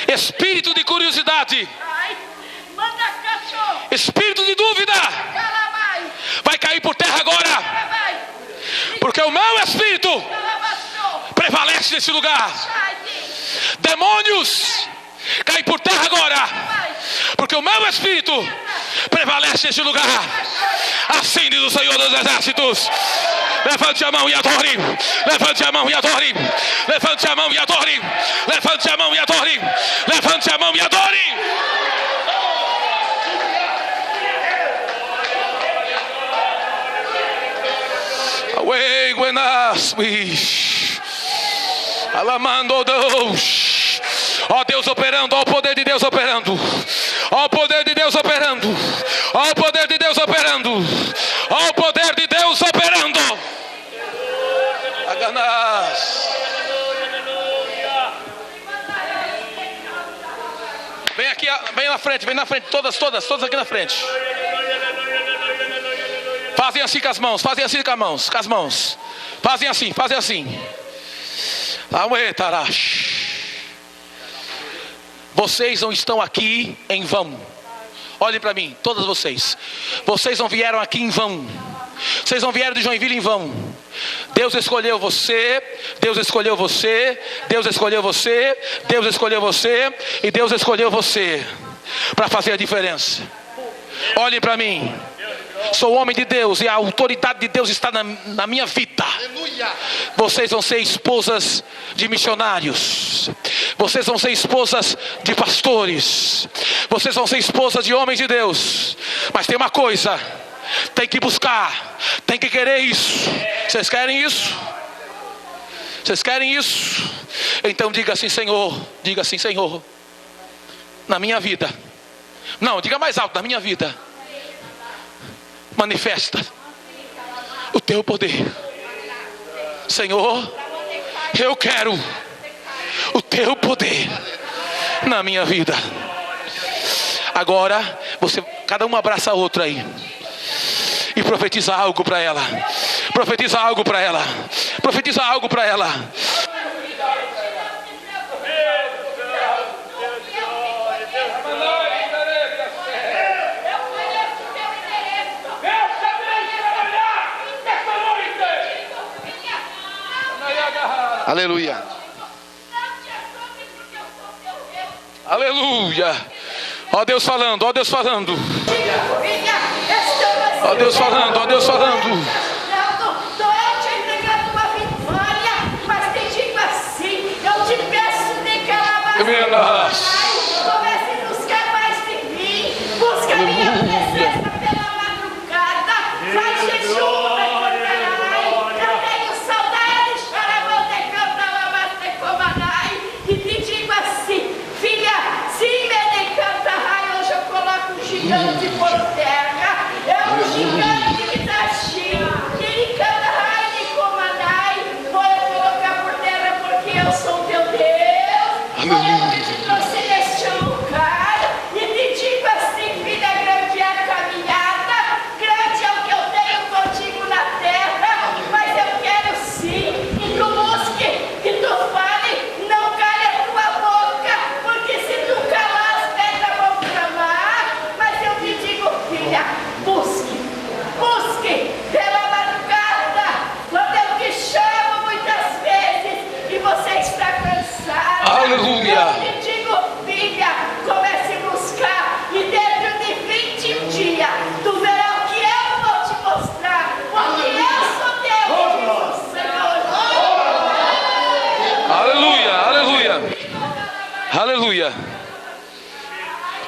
Espírito de curiosidade, espírito de dúvida, vai cair por terra agora, porque o meu espírito prevalece nesse lugar. Demônios, caem por terra agora, porque o meu espírito prevalece nesse lugar. Assim diz o Senhor dos Exércitos. Levante a mão e adore. Levante a mão e adore. Levante a mão e adore. Levante a mão e adore. Levante a mão e adore. Buenas. Alamando Deus. Ó Deus operando, ó o poder de Deus operando. Ó o poder de Deus operando. Ó o poder de Deus operando. Ó o poder de Deus operando. Aganás. Vem aqui, vem na frente, todas aqui na frente. Fazem assim com as mãos, fazem assim com as mãos. Fazem assim. Vocês não estão aqui em vão. Olhem para mim, todas vocês. Vocês não vieram aqui em vão. Vocês não vieram de Joinville em vão. Deus escolheu você. Deus escolheu você. Deus escolheu você. Deus escolheu você. E Deus escolheu você para fazer a diferença. Olhem para mim. Sou homem de Deus e a autoridade de Deus está na minha vida. Vocês vão ser esposas de missionários. Vocês vão ser esposas de pastores. Vocês vão ser esposas de homens de Deus. Mas tem uma coisa: tem que buscar, tem que querer isso. Vocês querem isso? Vocês querem isso? Então diga assim: Senhor, na minha vida. Não, diga mais alto: na minha vida. Manifesta o teu poder. Senhor, eu quero o teu poder na minha vida. Agora, cada um abraça a outra aí e profetiza algo para ela. Profetiza algo para ela. Profetiza algo para ela. Aleluia. Aleluia. Ó Deus falando, ó Deus falando. Ó Deus falando, ó Deus falando. Não é te entregando uma vitória, mas te digo assim: eu te peço, tem que alabar. Comece a buscar mais de mim. Busca minha presença pela madrugada. Faz jejum. Eu tenho saudade, charamão de canta, lavaste comanai. E te digo assim: filha, se me canta, hoje eu coloco um gigante por terra. É um gigante que está cheio. Ele canta, ai, me comanai. Vou colocar por terra porque eu sou teu Deus. Eu te trouxe neste lugar. E te digo assim, filha, grande é a caminhada. Grande é o que eu tenho contigo na terra. Mas eu quero sim que tu busque, que tu fale. Não cale a tua boca, porque se tu calar, as pedras vão clamar. Mas eu te digo, filha, busque pela madrugada, quando eu te chamo muitas vezes e você está cansado. Aleluia. Eu te digo, filha, comece a buscar e dentro de 21 dias tu verás o que eu vou te mostrar, porque eu sou Deus, Senhor. Aleluia, aleluia. Aleluia.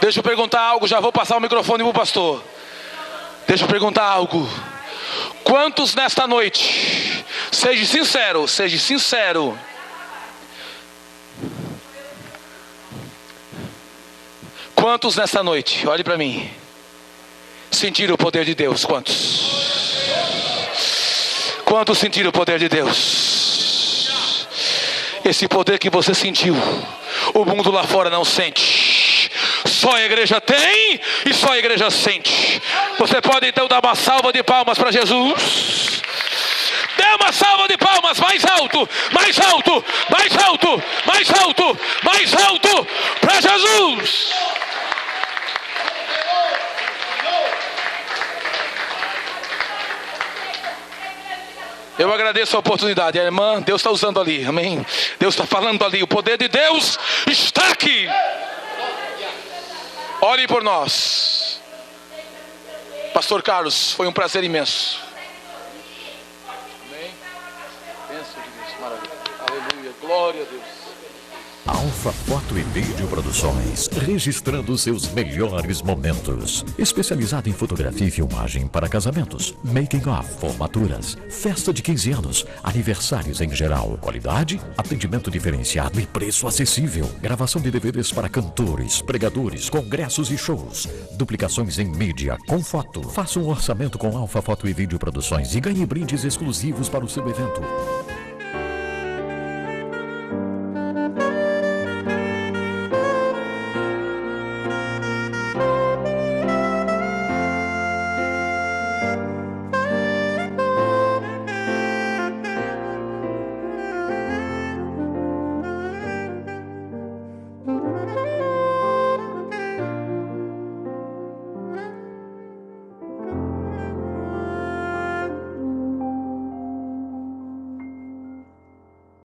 Deixa eu perguntar algo, já vou passar o microfone para o pastor. Deixa eu perguntar algo. Quantos nesta noite, seja sincero. Quantos nesta noite, olhe para mim, sentiram o poder de Deus? Quantos sentiram o poder de Deus? Esse poder que você sentiu, o mundo lá fora não sente. Só a igreja tem e só a igreja sente. Você pode então dar uma salva de palmas para Jesus. Dê uma salva de palmas mais alto, mais alto, mais alto, mais alto, mais alto para Jesus. Eu agradeço a oportunidade, a irmã, Deus está usando ali, amém? Deus está falando ali, o poder de Deus está aqui. Ore por nós. Pastor Carlos, foi um prazer imenso. Amém? Bênção de Deus, maravilha. Aleluia, glória a Deus. Alfa Foto e Vídeo Produções, registrando seus melhores momentos. Especializada em fotografia e filmagem para casamentos, making of, formaturas, festa de 15 anos, aniversários em geral. Qualidade, atendimento diferenciado e preço acessível. Gravação de DVDs para cantores, pregadores, congressos e shows. Duplicações em mídia com foto. Faça um orçamento com Alfa Foto e Vídeo Produções e ganhe brindes exclusivos para o seu evento.